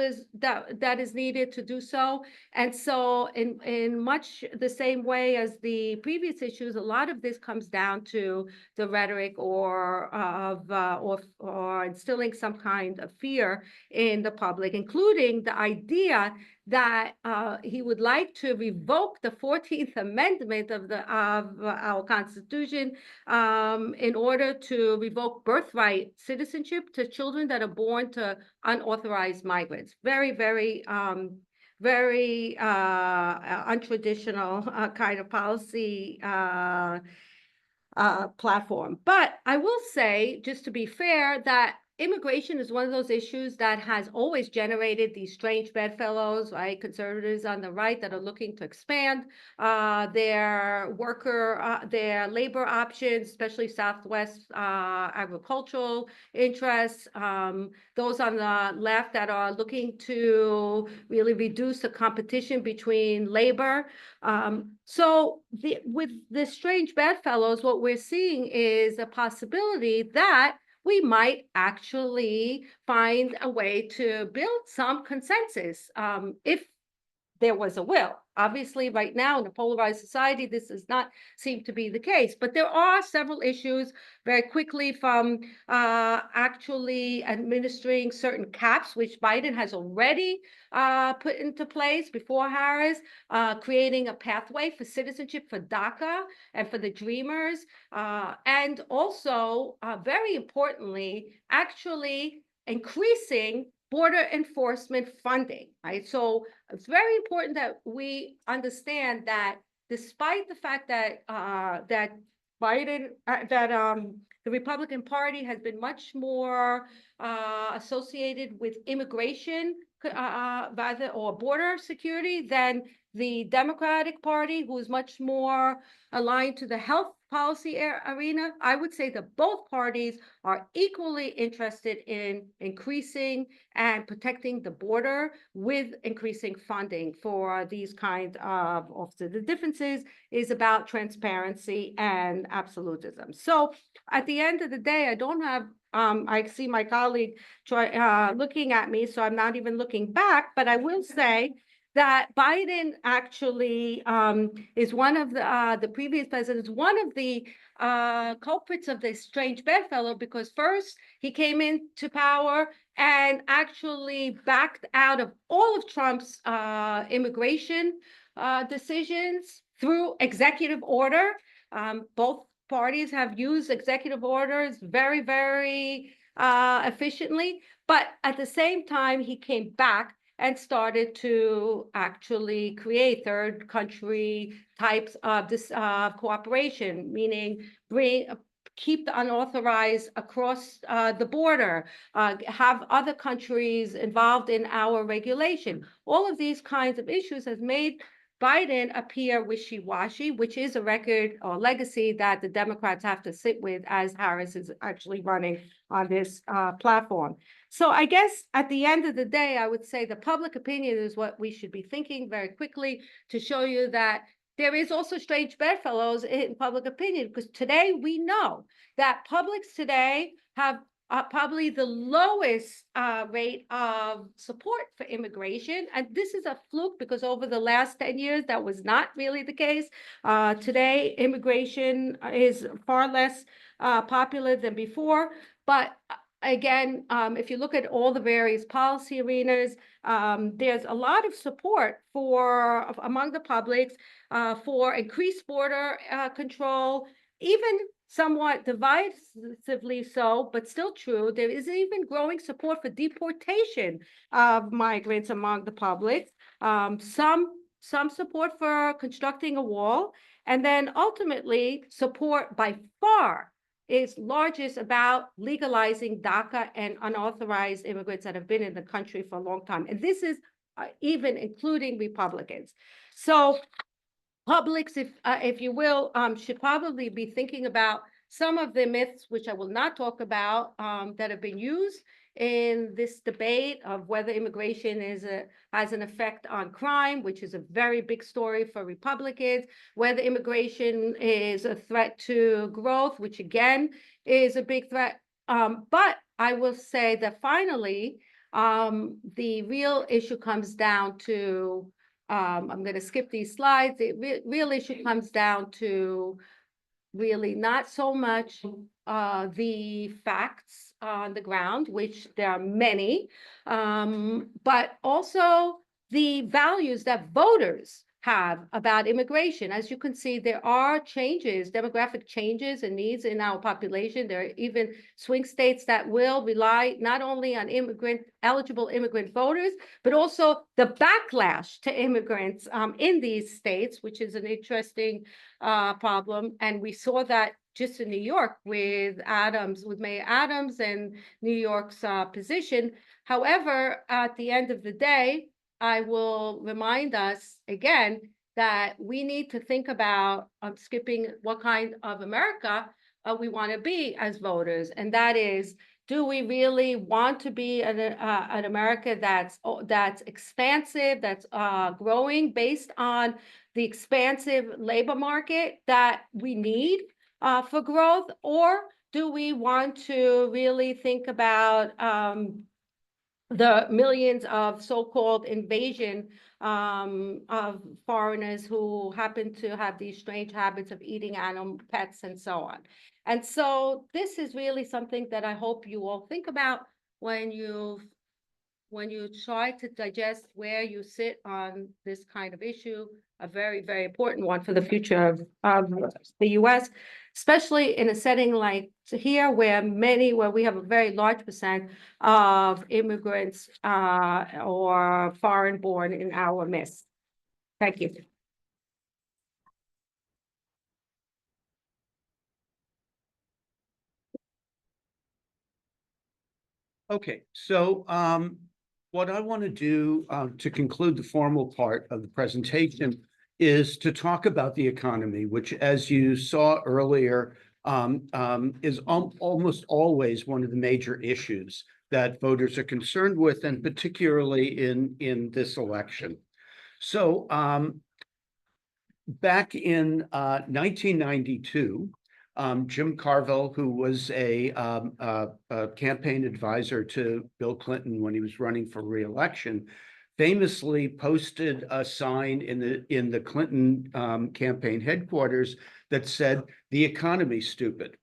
is needed to do so. And so in much the same way as the previous issues, a lot of this comes down to the rhetoric or instilling some kind of fear in the public, including the idea that he would like to revoke the 14th Amendment of our Constitution in order to revoke birthright citizenship to children that are born to unauthorized migrants. Very, very, very untraditional kind of policy platform. But I will say, just to be fair, that immigration is one of those issues that has always generated these strange bedfellows, right? Conservatives on the right that are looking to expand their labor options, especially Southwest agricultural interests. Those on the left that are looking to really reduce the competition between labor. So with the strange bedfellows, what we're seeing is a possibility that we might actually find a way to build some consensus if there was a will. Obviously, right now in a polarized society, this does not seem to be the case. But there are several issues very quickly, from actually administering certain caps, which Biden has already put into place before Harris, creating a pathway for citizenship for DACA and for the Dreamers, and also, very importantly, actually increasing border enforcement funding, right? So it's very important that we understand that despite the fact that the Republican Party has been much more associated with immigration rather or border security than the Democratic Party, who is much more aligned to the health policy arena, I would say that both parties are equally interested in increasing and protecting the border with increasing funding for these kinds of officers. The differences is about transparency and absolutism. So at the end of the day, I don't have I see my colleague looking at me, so I'm not even looking back, but I will say that Biden actually is one of the previous presidents, one of the culprits of this strange bedfellow, because first he came into power and actually backed out of all of Trump's immigration decisions through executive order. Both parties have used executive orders very, very efficiently, but at the same time, he came back and started to actually create third country types of this cooperation, meaning keep the unauthorized across the border, have other countries involved in our regulation. All of these kinds of issues has made Biden appear wishy-washy, which is a record or legacy that the Democrats have to sit with as Harris is actually running on this platform. So I guess at the end of the day, I would say the public opinion is what we should be thinking very quickly to show you that there is also strange bedfellows in public opinion, because today we know that publics today have probably the lowest rate of support for immigration. And this is a fluke because over the last 10 years, that was not really the case. Today, immigration is far less popular than before. But again, if you look at all the various policy arenas, there's a lot of support among the publics for increased border control, even somewhat divisively so, but still true. There is even growing support for deportation of migrants among the public. Some support for constructing a wall, and then ultimately support by far is largest about legalizing DACA and unauthorized immigrants that have been in the country for a long time. And this is even including Republicans. So publics, if you will, should probably be thinking about some of the myths, which I will not talk about, that have been used in this debate of whether immigration has an effect on crime, which is a very big story for Republicans, whether immigration is a threat to growth, which again is a big threat. But I will say that finally, the real issue comes down to I'm going to skip these slides. The real issue comes down to really not so much the facts on the ground, which there are many, but also the values that voters have about immigration. As you can see, there are changes, demographic changes and needs in our population. There are even swing states that will rely not only on eligible immigrant voters, but also the backlash to immigrants in these states, which is an interesting problem. And we saw that just in New York with Mayor Adams and New York's position. However, at the end of the day, I will remind us again that we need to think about skipping what kind of America we want to be as voters. And that is, do we really want to be an America that's expansive, that's growing based on the expansive labor market that we need for growth? Or do we want to really think about the millions of so-called invasion of foreigners who happen to have these strange habits of eating animal pets and so on? And so this is really something that I hope you all think about when you try to digest where you sit on this kind of issue, a very, very important one for the future of the US, especially in a setting like here where we have a very large percent of immigrants or foreign born in our midst. Thank you. Okay, so what I want to do to conclude the formal part of the presentation is to talk about the economy, which, as you saw earlier, is almost always one of the major issues that voters are concerned with, and particularly in this election. So back in 1992, Jim Carville, who was a campaign advisor to Bill Clinton when he was running for re-election, famously posted a sign in the Clinton campaign headquarters that said, "The economy's stupid."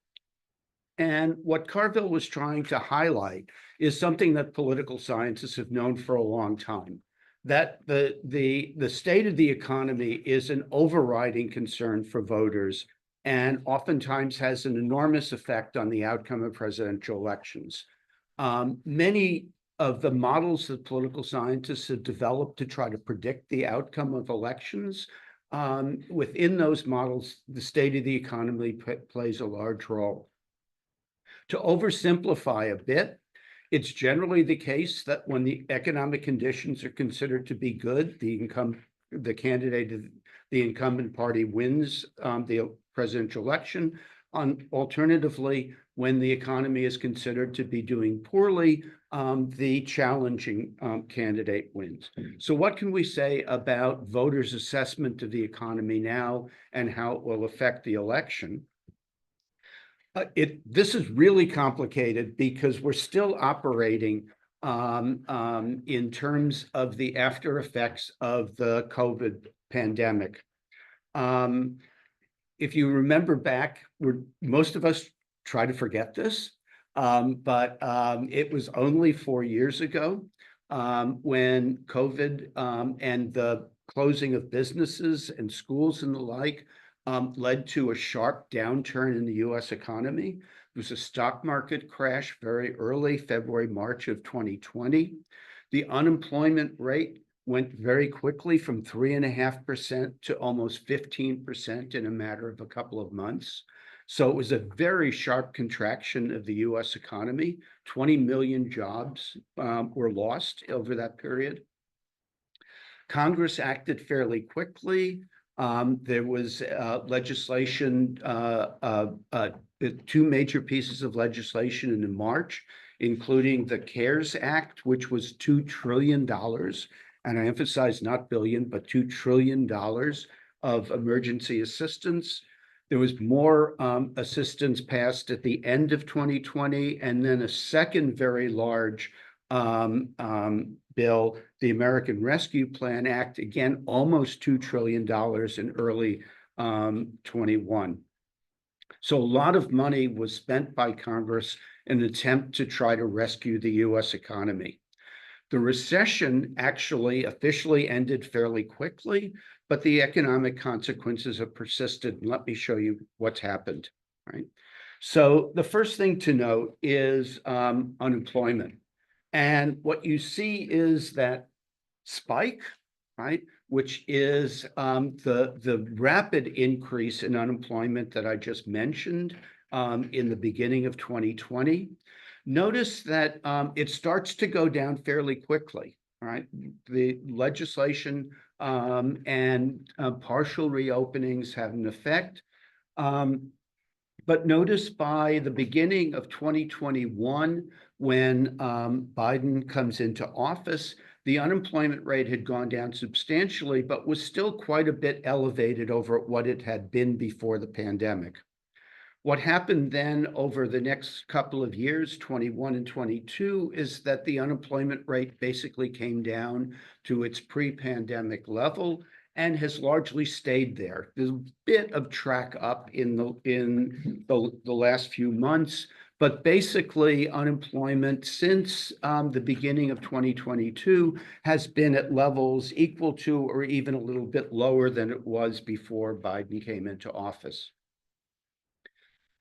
And what Carville was trying to highlight is something that political scientists have known for a long time, that the state of the economy is an overriding concern for voters and oftentimes has an enormous effect on the outcome of presidential elections. Many of the models that political scientists have developed to try to predict the outcome of elections, within those models, the state of the economy plays a large role. To oversimplify a bit, it's generally the case that when the economic conditions are considered to be good, the income the candidate of the incumbent party wins the presidential election. Alternatively, when the economy is considered to be doing poorly, the challenging candidate wins. So what can we say about voters' assessment of the economy now and how it will affect the election? This is really complicated because we're still operating in terms of the after effects of the COVID pandemic. If you remember back, most of us try to forget this, but it was only 4 years ago when COVID and the closing of businesses and schools and the like led to a sharp downturn in the US economy. There was a stock market crash very early, February, March of 2020. The unemployment rate went very quickly from 3.5% to almost 15% in a matter of a couple of months. So it was a very sharp contraction of the US economy. 20 million jobs were lost over that period. Congress acted fairly quickly. There was legislation, 2 major pieces of legislation in March, including the CARES Act, which was $2 trillion. And I emphasize not billion, but $2 trillion of emergency assistance. There was more assistance passed at the end of 2020, and then a second very large bill, the American Rescue Plan Act, again, almost $2 trillion in early 21. So a lot of money was spent by Congress in an attempt to try to rescue the US economy. The recession actually officially ended fairly quickly, but the economic consequences have persisted. Let me show you what's happened, right? So the first thing to note is unemployment. And what you see is that spike, right, which is the rapid increase in unemployment that I just mentioned in the beginning of 2020. Notice that it starts to go down fairly quickly, right? The legislation and partial reopenings have an effect. But notice by the beginning of 2021, when Biden comes into office, the unemployment rate had gone down substantially, but was still quite a bit elevated over what it had been before the pandemic. What happened then over the next couple of years, 21 and 22, is that the unemployment rate basically came down to its pre-pandemic level and has largely stayed there. There's a bit of track up in the last few months, but basically unemployment since the beginning of 2022 has been at levels equal to or even a little bit lower than it was before Biden came into office.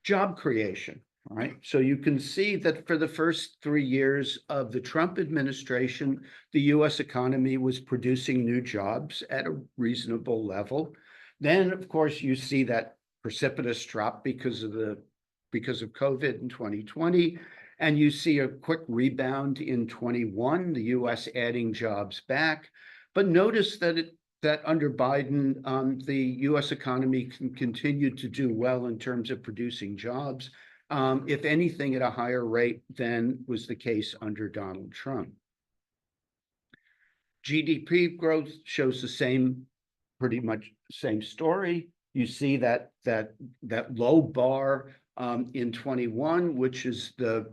Job creation, all right? So you can see that for the first 3 years of the Trump administration, the US economy was producing new jobs at a reasonable level. Then, of course, you see that precipitous drop because of COVID in 2020, and you see a quick rebound in 21, the US adding jobs back. But notice that under Biden, the US economy continued to do well in terms of producing jobs, if anything at a higher rate than was the case under Donald Trump. GDP growth shows the same, pretty much same story. You see that low bar in 21, which is the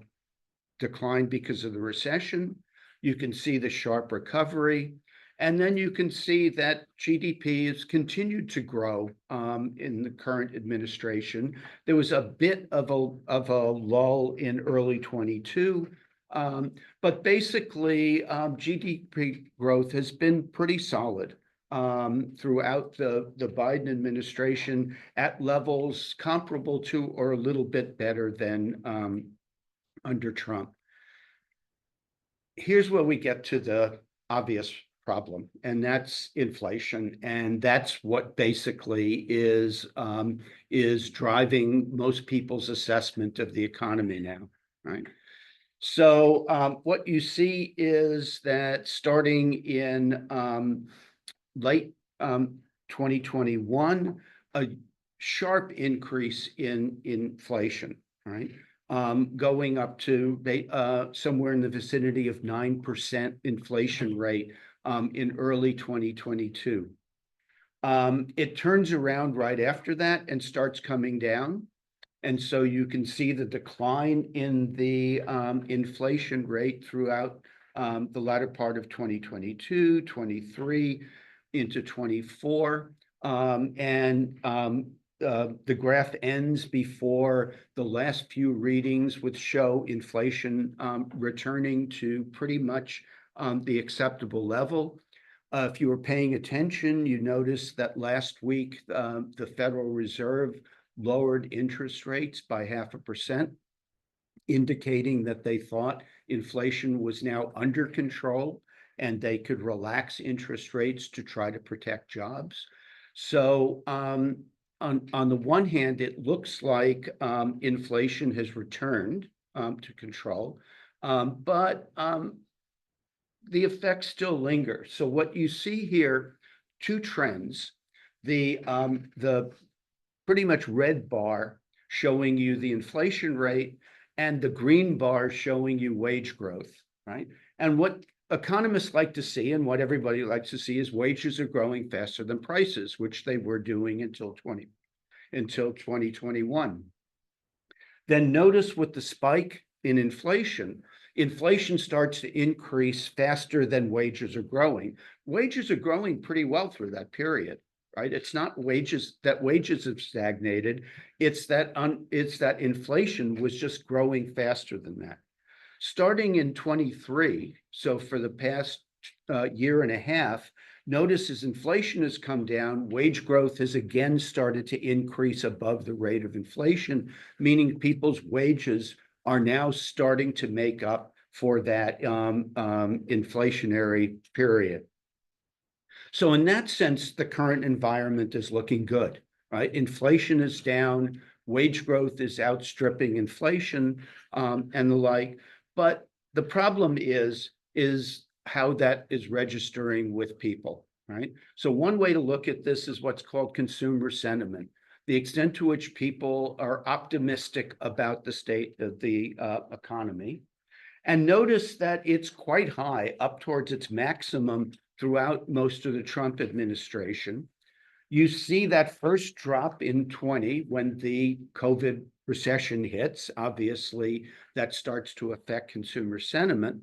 decline because of the recession. You can see the sharp recovery. And then you can see that GDP has continued to grow in the current administration. There was a bit of a lull in early 22, but basically GDP growth has been pretty solid throughout the Biden administration at levels comparable to or a little bit better than under Trump. Here's where we get to the obvious problem, and that's inflation, and that's what basically is driving most people's assessment of the economy now, right? So what you see is that starting in late 2021, a sharp increase in inflation, right? Going up to somewhere in the vicinity of 9% inflation rate in early 2022. It turns around right after that and starts coming down. And so you can see the decline in the inflation rate throughout the latter part of 2022, 23 into 24. The graph ends before the last few readings, which show inflation returning to pretty much the acceptable level. If you were paying attention, you noticed that last week the Federal Reserve lowered interest rates by 0.5%, indicating that they thought inflation was now under control and they could relax interest rates to try to protect jobs. So on the one hand, it looks like inflation has returned to control, but the effects still linger. So what you see here, two trends, the pretty much red bar showing you the inflation rate and the green bar showing you wage growth, right? And what economists like to see and what everybody likes to see is wages are growing faster than prices, which they were doing until 2021. Then notice with the spike in inflation, inflation starts to increase faster than wages are growing. Wages are growing pretty well through that period, right? It's not wages have stagnated. It's that inflation was just growing faster than that. Starting in 23, so for the past year and a half, notice as inflation has come down, wage growth has again started to increase above the rate of inflation, meaning people's wages are now starting to make up for that inflationary period. So in that sense, the current environment is looking good, right? Inflation is down, wage growth is outstripping inflation, and the like. But the problem is how that is registering with people, right? So one way to look at this is what's called consumer sentiment, the extent to which people are optimistic about the state of the economy. And notice that it's quite high, up towards its maximum throughout most of the Trump administration. You see that first drop in 20 when the COVID recession hits. Obviously, that starts to affect consumer sentiment.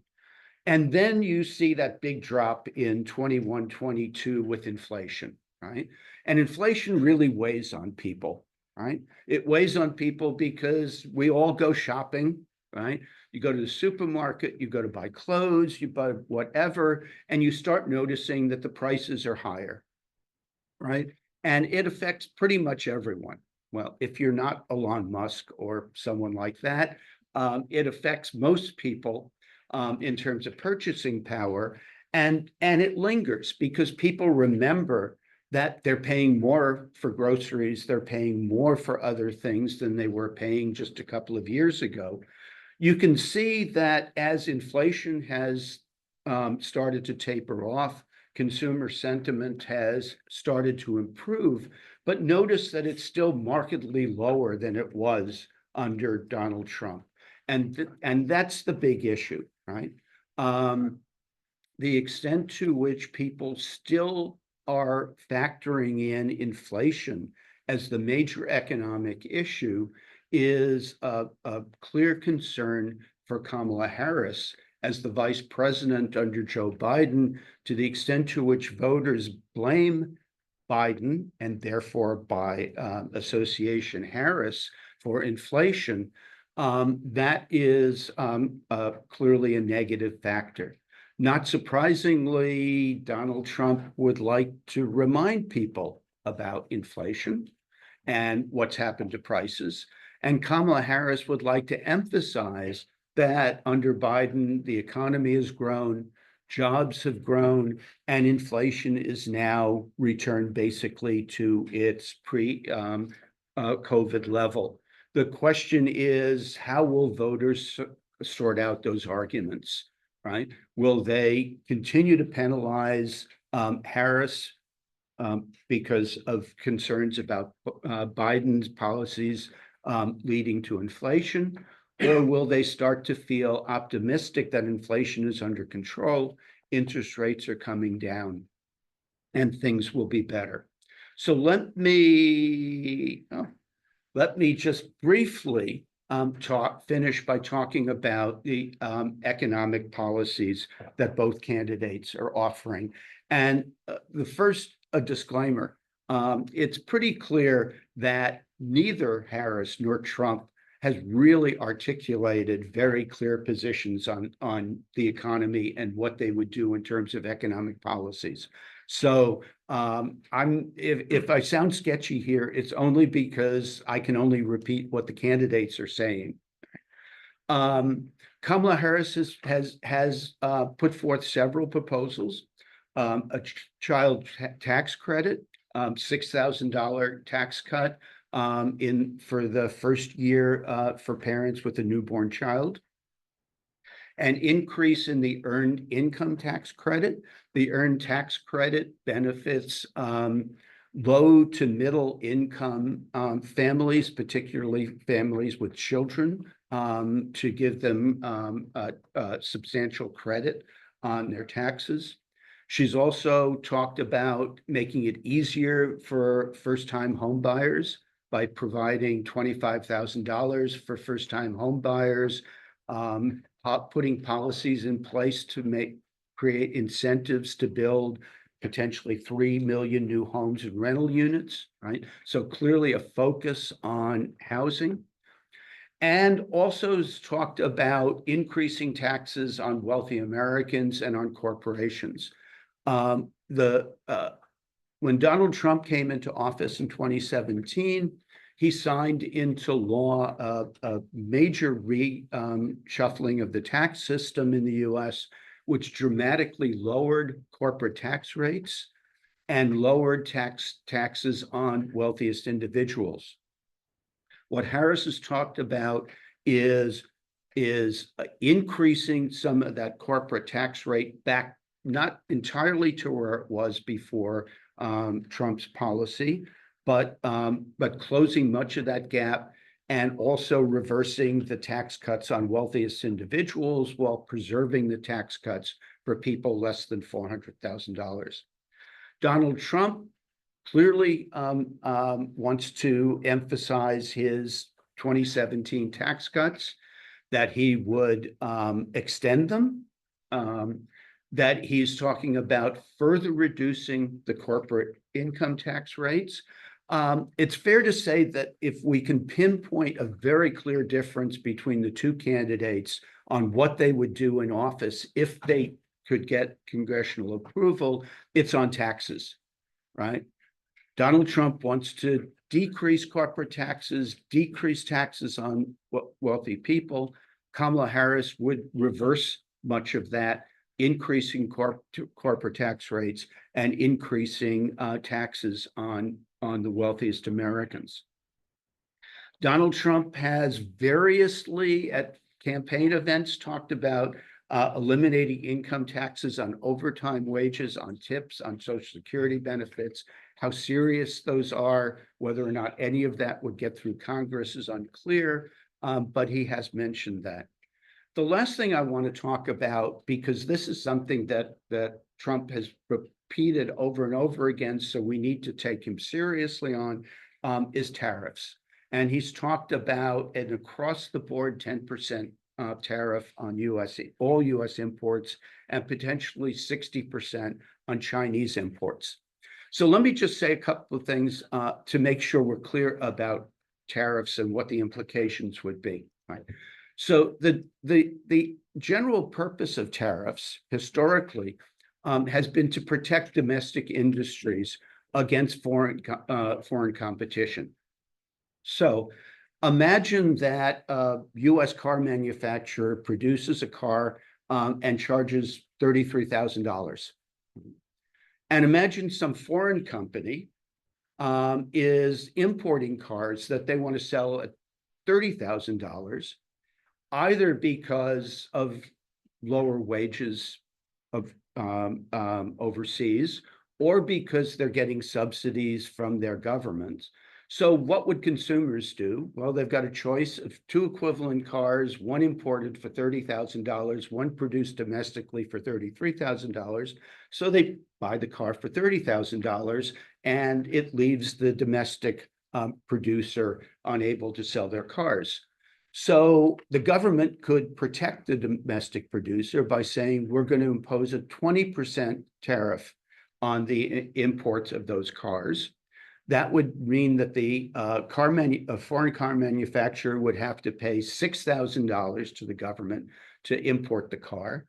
And then you see that big drop in 21, 22 with inflation, right? And inflation really weighs on people, right? It weighs on people because we all go shopping, right? You go to the supermarket, you go to buy clothes, you buy whatever, and you start noticing that the prices are higher, right? And it affects pretty much everyone. Well, if you're not Elon Musk or someone like that, it affects most people in terms of purchasing power, and it lingers because people remember that they're paying more for groceries, they're paying more for other things than they were paying just a couple of years ago. You can see that as inflation has started to taper off, consumer sentiment has started to improve, but notice that it's still markedly lower than it was under Donald Trump. And that's the big issue, right? The extent to which people still are factoring in inflation as the major economic issue is a clear concern for Kamala Harris as the vice president under Joe Biden, to the extent to which voters blame Biden and therefore by association Harris for inflation. That is clearly a negative factor. Not surprisingly, Donald Trump would like to remind people about inflation and what's happened to prices. And Kamala Harris would like to emphasize that under Biden, the economy has grown, jobs have grown, and inflation is now returned basically to its pre-COVID level. The question is, how will voters sort out those arguments, right? Will they continue to penalize Harris because of concerns about Biden's policies leading to inflation? Or will they start to feel optimistic that inflation is under control, interest rates are coming down, and things will be better? So let me just briefly finish by talking about the economic policies that both candidates are offering. And the first, a disclaimer, it's pretty clear that neither Harris nor Trump has really articulated very clear positions on the economy and what they would do in terms of economic policies. So if I sound sketchy here, it's only because I can only repeat what the candidates are saying. Kamala Harris has put forth several proposals: a child tax credit, $6,000 tax cut for the first year for parents with a newborn child, an increase in the earned income tax credit. The earned tax credit benefits low to middle income families, particularly families with children, to give them a substantial credit on their taxes. She's also talked about making it easier for first-time home buyers by providing $25,000 for first-time home buyers, putting policies in place to create incentives to build potentially 3 million new homes and rental units, right? So clearly a focus on housing. And also has talked about increasing taxes on wealthy Americans and on corporations. When Donald Trump came into office in 2017, he signed into law a major reshuffling of the tax system in the US, which dramatically lowered corporate tax rates and lowered taxes on wealthiest individuals. What Harris has talked about is increasing some of that corporate tax rate back, not entirely to where it was before Trump's policy, but closing much of that gap, and also reversing the tax cuts on wealthiest individuals while preserving the tax cuts for people less than $400,000. Donald Trump clearly wants to emphasize his 2017 tax cuts, that he would extend them, that he's talking about further reducing the corporate income tax rates. It's fair to say that if we can pinpoint a very clear difference between the two candidates on what they would do in office if they could get congressional approval, it's on taxes, right? Donald Trump wants to decrease corporate taxes, decrease taxes on wealthy people. Kamala Harris would reverse much of that, increasing corporate tax rates and increasing taxes on the wealthiest Americans. Donald Trump has variously at campaign events talked about eliminating income taxes on overtime wages, on tips, on Social Security benefits. How serious those are, whether or not any of that would get through Congress is unclear, but he has mentioned that. The last thing I want to talk about, because this is something that Trump has repeated over and over again, so we need to take him seriously on, is tariffs. And he's talked about an across-the-board 10% tariff on all US imports, and potentially 60% on Chinese imports. So let me just say a couple of things to make sure we're clear about tariffs and what the implications would be. Right? So the general purpose of tariffs historically has been to protect domestic industries against foreign competition. So imagine that a US car manufacturer produces a car and charges $33,000. And imagine some foreign company is importing cars that they want to sell at $30,000, either because of lower wages of overseas, or because they're getting subsidies from their governments. So what would consumers do? Well, they've got a choice of two equivalent cars, one imported for $30,000, one produced domestically for $33,000. So they buy the car for $30,000, and it leaves the domestic producer unable to sell their cars. So the government could protect the domestic producer by saying, we're going to impose a 20% tariff on the imports of those cars. That would mean that the foreign car manufacturer would have to pay $6,000 to the government to import the car.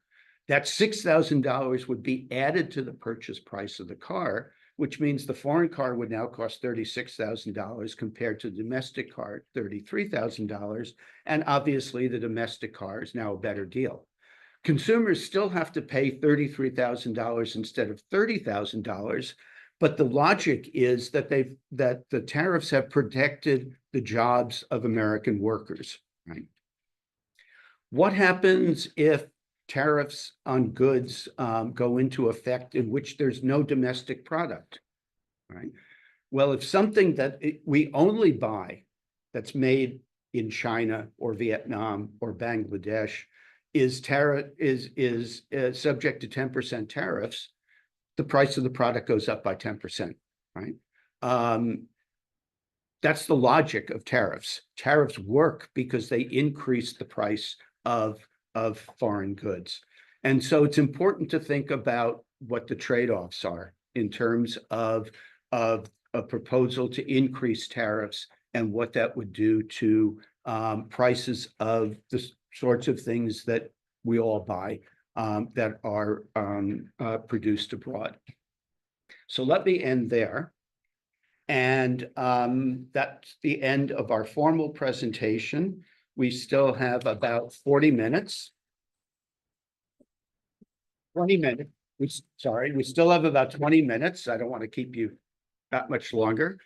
That $6,000 would be added to the purchase price of the car, which means the foreign car would now cost $36,000 compared to the domestic car, $33,000. And obviously the domestic car is now a better deal. Consumers still have to pay $33,000 instead of $30,000. But the logic is that the tariffs have protected the jobs of American workers, right? What happens if tariffs on goods go into effect in which there's no domestic product, right? Well, if something that we only buy that's made in China or Vietnam or Bangladesh is subject to 10% tariffs, the price of the product goes up by 10%, right? That's the logic of tariffs. Tariffs work because they increase the price of foreign goods. And so it's important to think about what the trade-offs are in terms of a proposal to increase tariffs and what that would do to prices of the sorts of things that we all buy that are produced abroad. So let me end there. And that's the end of our formal presentation. We still have about 40 minutes. 20 minutes. We still have about 20 minutes. I don't want to keep you that much longer.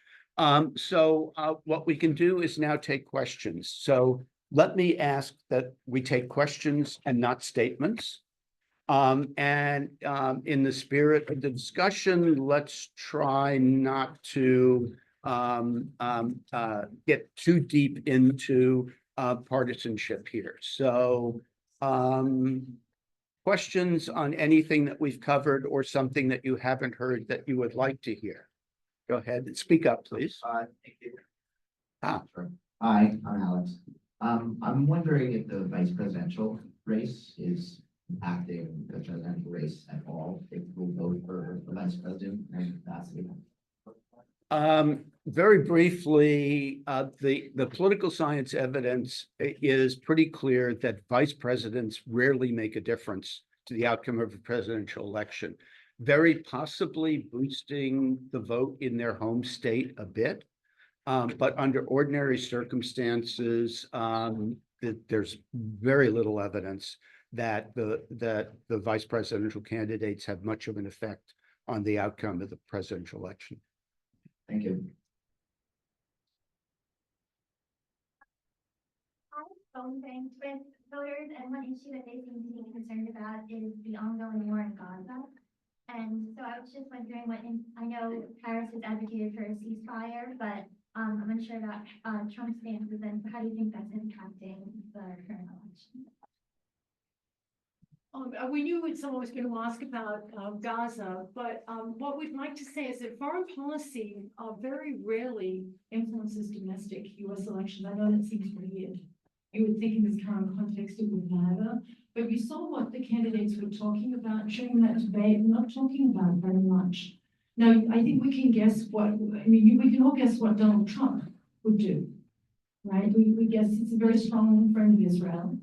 So what we can do is now take questions. So let me ask that we take questions and not statements. In the spirit of the discussion, let's try not to get too deep into partisanship here. So questions on anything that we've covered or something that you haven't heard that you would like to hear? Go ahead and speak up, please. Thank you. Hi, I'm Alex. I'm wondering if the vice presidential race is impacting the presidential race at all, if we'll vote for the vice president and capacity. Very briefly, the political science evidence is pretty clear that vice presidents rarely make a difference to the outcome of a presidential election, very possibly boosting the vote in their home state a bit. But under ordinary circumstances, there's very little evidence that the vice presidential candidates have much of an effect on the outcome of the presidential election. Thank you. Phone banks with voters, and one issue that they seem to be concerned about is the ongoing war in Gaza. And so I was just wondering I know Paris has advocated for a ceasefire, but I'm unsure about Trump's stances, and how do you think that's impacting the current election? We knew someone was going to ask about Gaza, but what we'd like to say is that foreign policy very rarely influences domestic U.S. elections. I know that seems weird. You would think in this current context it would matter, but you saw what the candidates were talking about during that debate. We're not talking about it very much. Now, I think we can guess we can all guess what Donald Trump would do, right? We guess he's a very strong friend of Israel.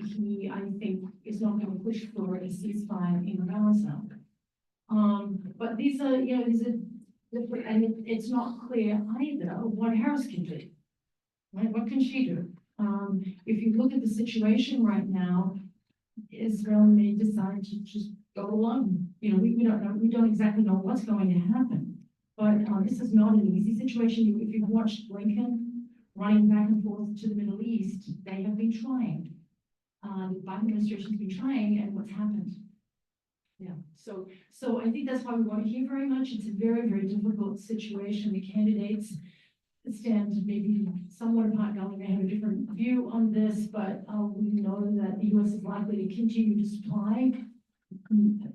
He, I think, is not going to push for a ceasefire in Gaza. But these are different, and it's not clear either what Harris can do, right? What can she do? If you look at the situation right now, Israel may decide to just go alone. We don't know. We don't exactly know what's going to happen. But this is not an easy situation. If you've watched Blinken running back and forth to the Middle East, they have been trying. The Biden administration has been trying, and what's happened? Yeah, so I think that's why we weren't here very much. It's a very, very difficult situation. The candidates stand maybe somewhat apart. Now, we may have a different view on this, but we know that the US is likely to continue to supply,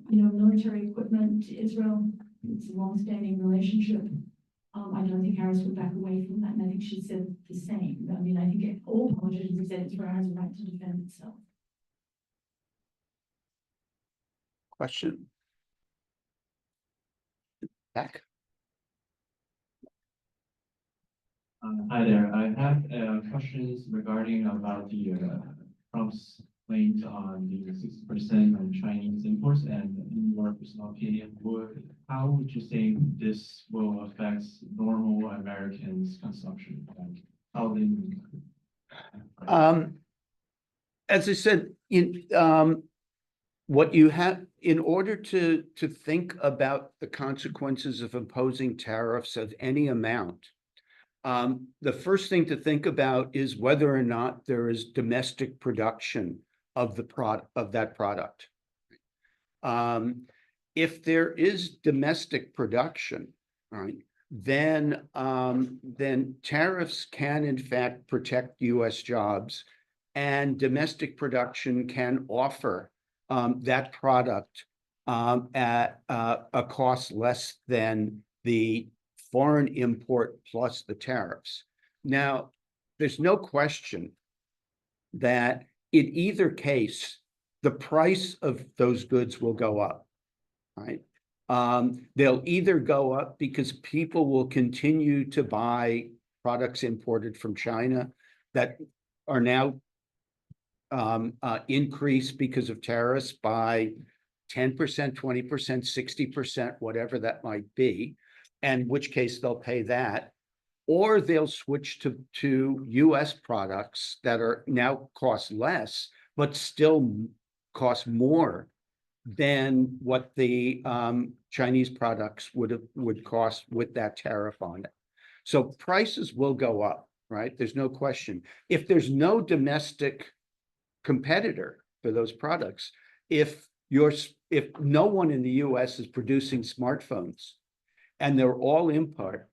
military equipment to Israel. It's a long-standing relationship. I don't think Harris would back away from that, and I think she said the same. I mean, I think all politicians have said Israel has a right to defend itself. Question? Back? Hi there. I have questions regarding about the Trump's claims on the 60% on Chinese imports, and in your personal opinion, how would you think this will affect normal Americans' consumption? Like how they As I said, what you have, in order to think about the consequences of imposing tariffs of any amount, the first thing to think about is whether or not there is domestic production of that product. If there is domestic production, right, then tariffs can in fact protect US jobs, and domestic production can offer that product at a cost less than the foreign import plus the tariffs. Now, there's no question that in either case, the price of those goods will go up, right? They'll either go up because people will continue to buy products imported from China that are now increased because of tariffs by 10%, 20%, 60%, whatever that might be, and in which case they'll pay that, or they'll switch to US products that are now cost less, but still cost more than what the Chinese products would cost with that tariff on it. So prices will go up, right? There's no question. If there's no domestic competitor for those products, if no one in the US is producing smartphones and they're all imported,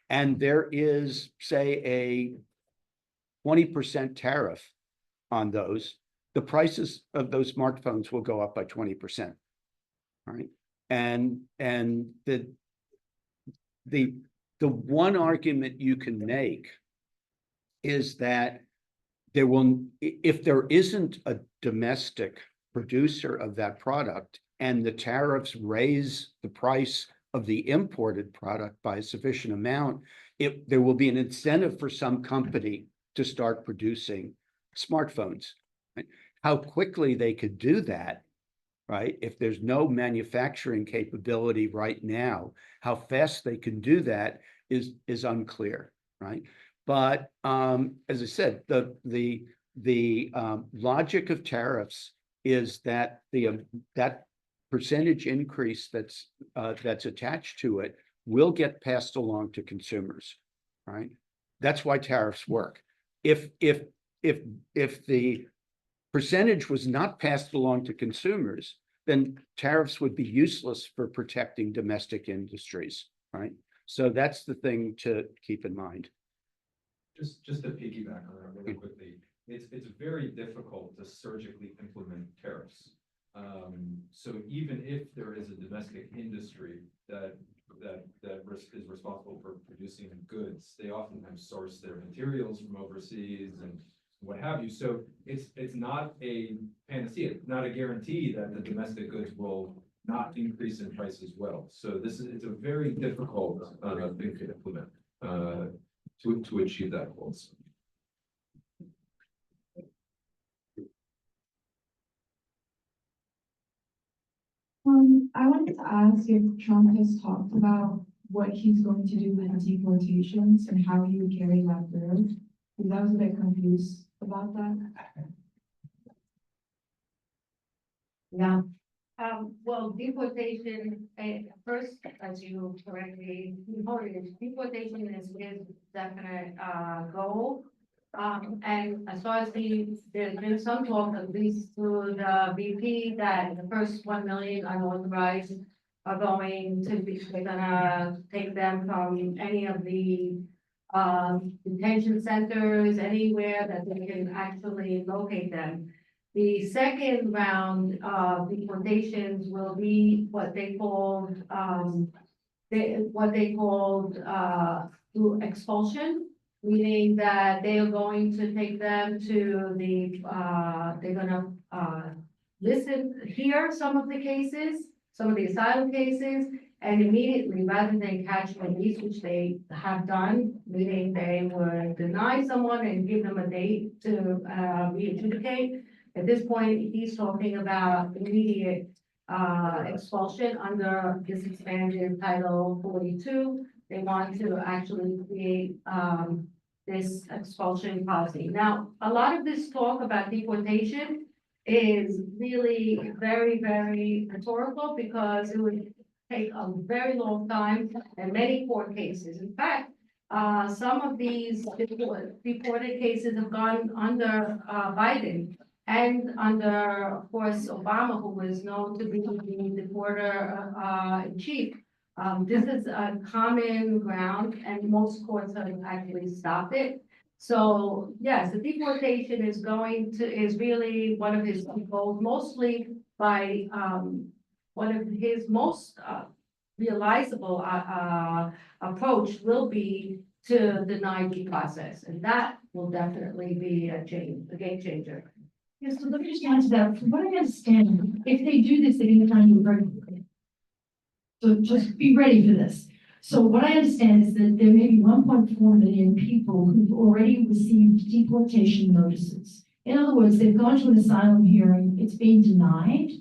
and there is, say, a 20% tariff on those, the prices of those smartphones will go up by 20%. Right? And the one argument you can make is that if there isn't a domestic producer of that product and the tariffs raise the price of the imported product by a sufficient amount, there will be an incentive for some company to start producing smartphones. Right? How quickly they could do that, right? If there's no manufacturing capability right now, how fast they can do that is unclear, right? But as I said, the logic of tariffs is that that percentage increase that's attached to it will get passed along to consumers, right? That's why tariffs work. If the percentage was not passed along to consumers, then tariffs would be useless for protecting domestic industries, right? So that's the thing to keep in mind. Just to piggyback on that really quickly, it's very difficult to surgically implement tariffs. So even if there is a domestic industry that is responsible for producing goods, they oftentimes source their materials from overseas and what have you. So it's not a panacea, not a guarantee that the domestic goods will not increase in price as well. So it's a very difficult thing to implement to achieve that goals. I wanted to ask if Trump has talked about what he's going to do with deportations and how he would carry that through, because I was a bit confused about that. Yeah. Well, deportation, first, as you correctly noted, deportation is his definite goal. And as far as there's been some talk, at least to the VP, that the first 1 million unauthorized are going to be, they're gonna take them from any of the detention centers, anywhere that they can actually locate them. The second round of deportations will be what they called, through expulsion, meaning that they are going to take them to they're gonna, hear some of the cases, some of the asylum cases, and immediately, rather than catch release, which they have done, meaning they would deny someone and give them a date to, re-adjudicate. At this point, he's talking about immediate, expulsion under this expanded Title 42. They want to actually create, this expulsion policy. Now, a lot of this talk about deportation is really very, very rhetorical, because it would take a very long time and many court cases. In fact, some of these deported cases have gone under, Biden and under, of course, Obama, who was known to be the deporter, in chief. This is a common ground, and most courts have actually stopped it. So, yes, the deportation is really one of his goals, mostly by, one of his most, realizable, approach will be to deny due process, and that will definitely be a game changer. Yes, so let me just add to that. From what I understand, if they do this, they're going to find you very quickly. So just be ready for this. So what I understand is that there may be 1.4 million people who've already received deportation notices. In other words, they've gone to an asylum hearing, it's been denied,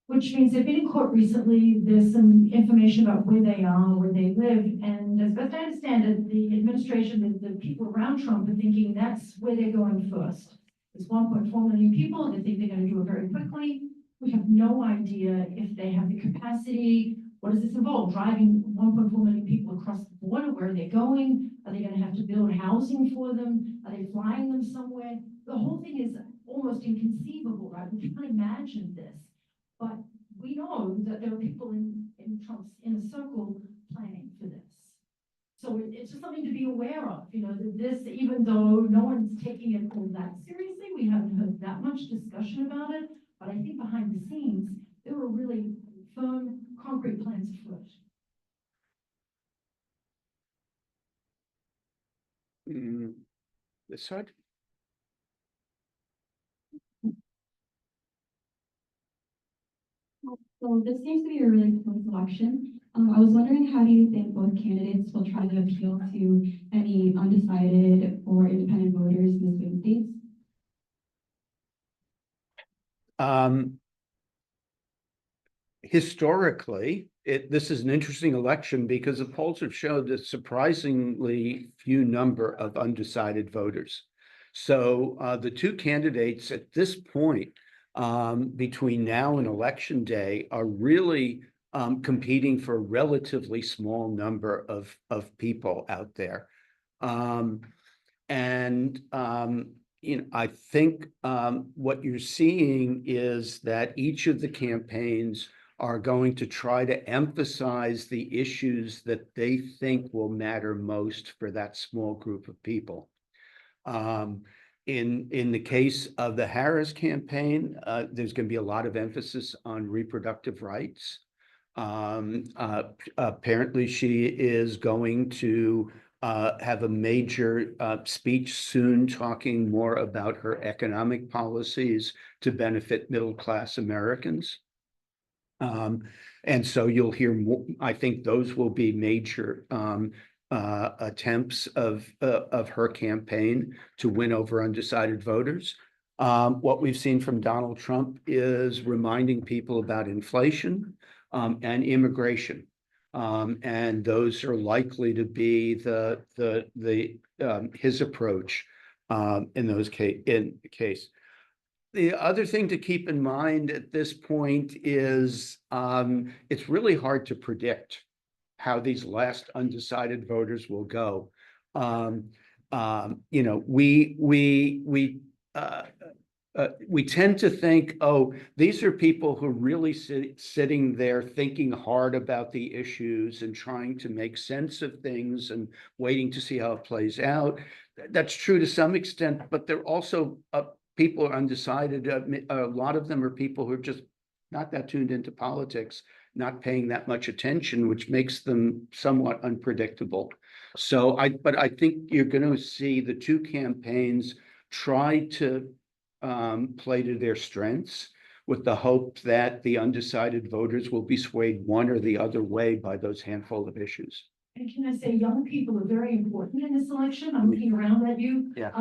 which means they've been in court recently. There's some information about where they are, where they live, and as best I understand it, the administration, the people around Trump are thinking that's where they're going first. It's 1.4 million people. They think they're going to do it very quickly. We have no idea if they have the capacity. What does this involve? Driving 1.4 million people across the border? Where are they going? Are they going to have to build housing for them? Are they flying them somewhere? The whole thing is almost inconceivable, right? We can't imagine this. But we know that there are people in Trump's inner circle planning for this. So it's just something to be aware of, you know, that this, even though no one's taking it all that seriously, we haven't heard that much discussion about it, but I think behind the scenes, there were really firm, concrete plans afoot. This side? So this seems to be a really close election. I was wondering, how do you think both candidates will try to appeal to any undecided or independent voters in the swing states? Historically, this is an interesting election because the polls have showed a surprisingly few number of undecided voters. So the two candidates at this point, between now and election day, are really competing for a relatively small number of people out there. You know, I think what you're seeing is that each of the campaigns are going to try to emphasize the issues that they think will matter most for that small group of people. In the case of the Harris campaign, there's going to be a lot of emphasis on reproductive rights. Apparently, she is going to have a major speech soon talking more about her economic policies to benefit middle-class Americans. And so you'll hear more. I think those will be major attempts of her campaign to win over undecided voters. What we've seen from Donald Trump is reminding people about inflation and immigration. And those are likely to be his approach in those case. The other thing to keep in mind at this point is it's really hard to predict how these last undecided voters will go. You know, we tend to think, oh, these are people who really sitting there thinking hard about the issues and trying to make sense of things and waiting to see how it plays out. That's true to some extent, but they're also people are undecided. A lot of them are people who are just not that tuned into politics, not paying that much attention, which makes them somewhat unpredictable. But I think you're going to see the two campaigns try to play to their strengths with the hope that the undecided voters will be swayed one or the other way by those handful of issues. And can I say, young people are very important in this election. I'm looking around at you. Yeah.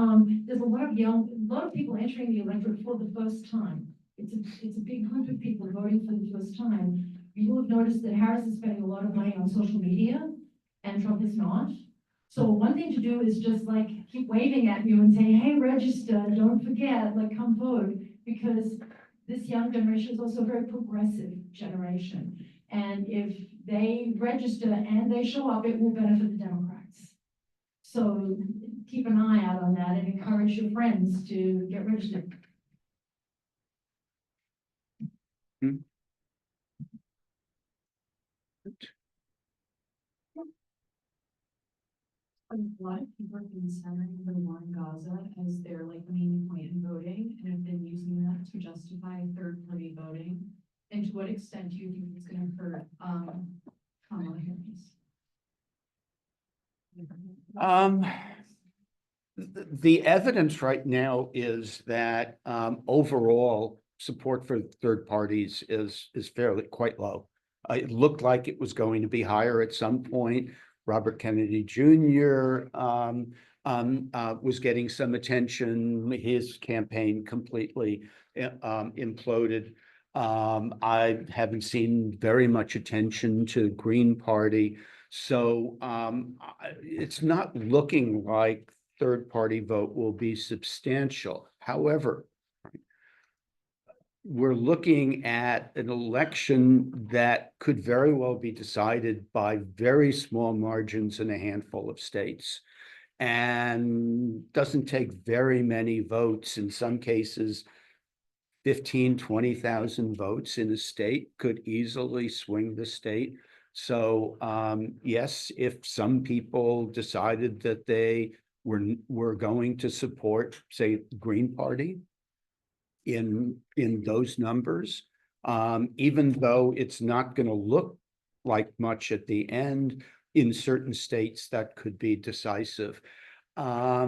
There's a lot of people entering the electorate for the first time. It's a big group of people voting for the first time. You will have noticed that Harris is spending a lot of money on social media and Trump is not. So one thing to do is just like keep waving at you and say, hey, register, don't forget, like come vote, because this young generation is also a very progressive generation. And if they register and they show up, it will benefit the Democrats. So keep an eye out on that and encourage your friends to get registered. A lot of people have been centering the war in Gaza as their like main point in voting and have been using that to justify third-party voting. And to what extent do you think it's going to hurt Kamala Harris? The evidence right now is that overall support for third parties is fairly quite low. It looked like it was going to be higher at some point. Robert Kennedy Jr. Was getting some attention. His campaign completely imploded. I haven't seen very much attention to Green Party. So it's not looking like third-party vote will be substantial. However, we're looking at an election that could very well be decided by very small margins in a handful of states and doesn't take very many votes. In some cases, 15, 20,000 votes in a state could easily swing the state. So yes, if some people decided that they were going to support, say, the Green Party in those numbers, even though it's not going to look like much at the end, in certain states that could be decisive. I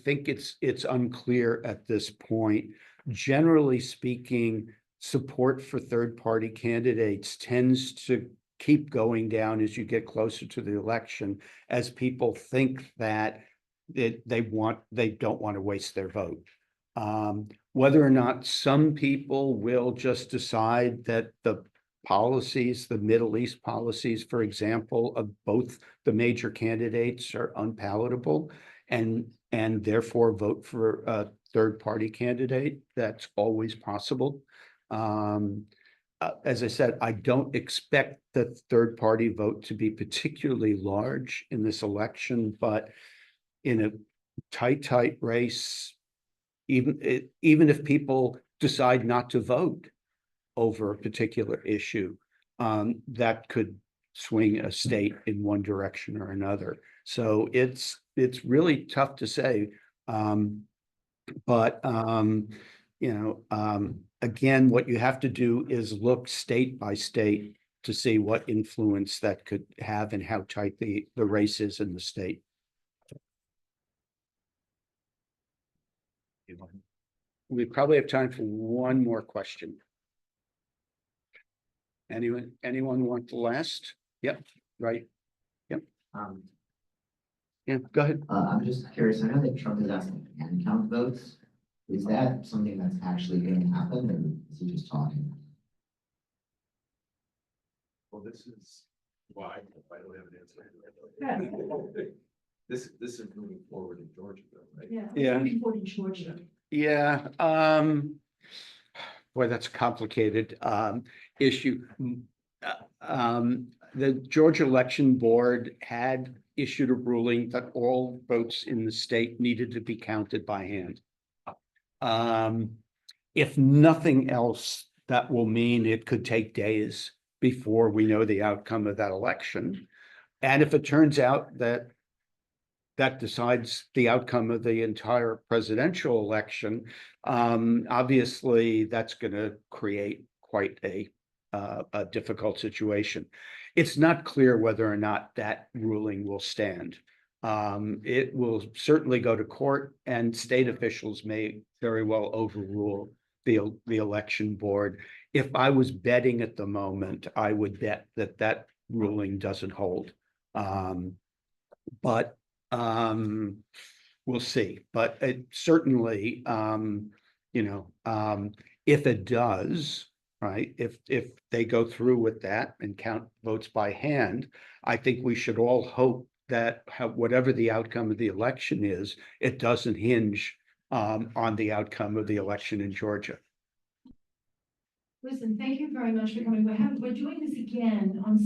think it's unclear at this point. Generally speaking, support for third-party candidates tends to keep going down as you get closer to the election, as people think that they don't want to waste their vote. Whether or not some people will just decide that the policies, the Middle East policies, for example, of both the major candidates are unpalatable and therefore vote for a third-party candidate, that's always possible. As I said, I don't expect the third-party vote to be particularly large in this election, but in a tight race, even if people decide not to vote over a particular issue, that could swing a state in one direction or another. So it's really tough to say. Again, what you have to do is look state by state to see what influence that could have and how tight the race is in the state. We probably have time for one more question. Anyone want the last? Yep, right. Yep. Yeah, go ahead. I'm just curious, I know that Trump is asking to hand count votes. Is that something that's actually going to happen, or is he just talking? Well, this is why I don't have an answer. This is moving forward in Georgia, though, right? Yeah. Before in Georgia. Yeah, boy, that's a complicated issue. the Georgia Election Board had issued a ruling that all votes in the state needed to be counted by hand. If nothing else, that will mean it could take days before we know the outcome of that election. And if it turns out that that decides the outcome of the entire presidential election, obviously that's going to create quite a difficult situation. It's not clear whether or not that ruling will stand. It will certainly go to court, and state officials may very well overrule the election board. If I was betting at the moment, I would bet that that ruling doesn't hold. But we'll see. But it certainly, if it does, right, if they go through with that and count votes by hand, I think we should all hope that whatever the outcome of the election is, it doesn't hinge on the outcome of the election in Georgia. Listen, thank you very much for coming. We're doing this again on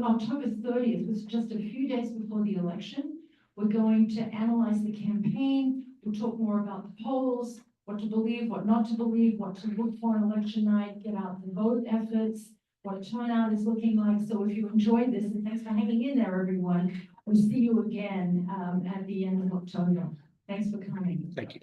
October 30th, which is just a few days before the election. We're going to analyze the campaign. We'll talk more about the polls, what to believe, what not to believe, what to look for on election night, get out the vote efforts, what turnout is looking like. So if you enjoyed this, and thanks for hanging in there, everyone, we'll see you again at the end of October. Thanks for coming. Thank you.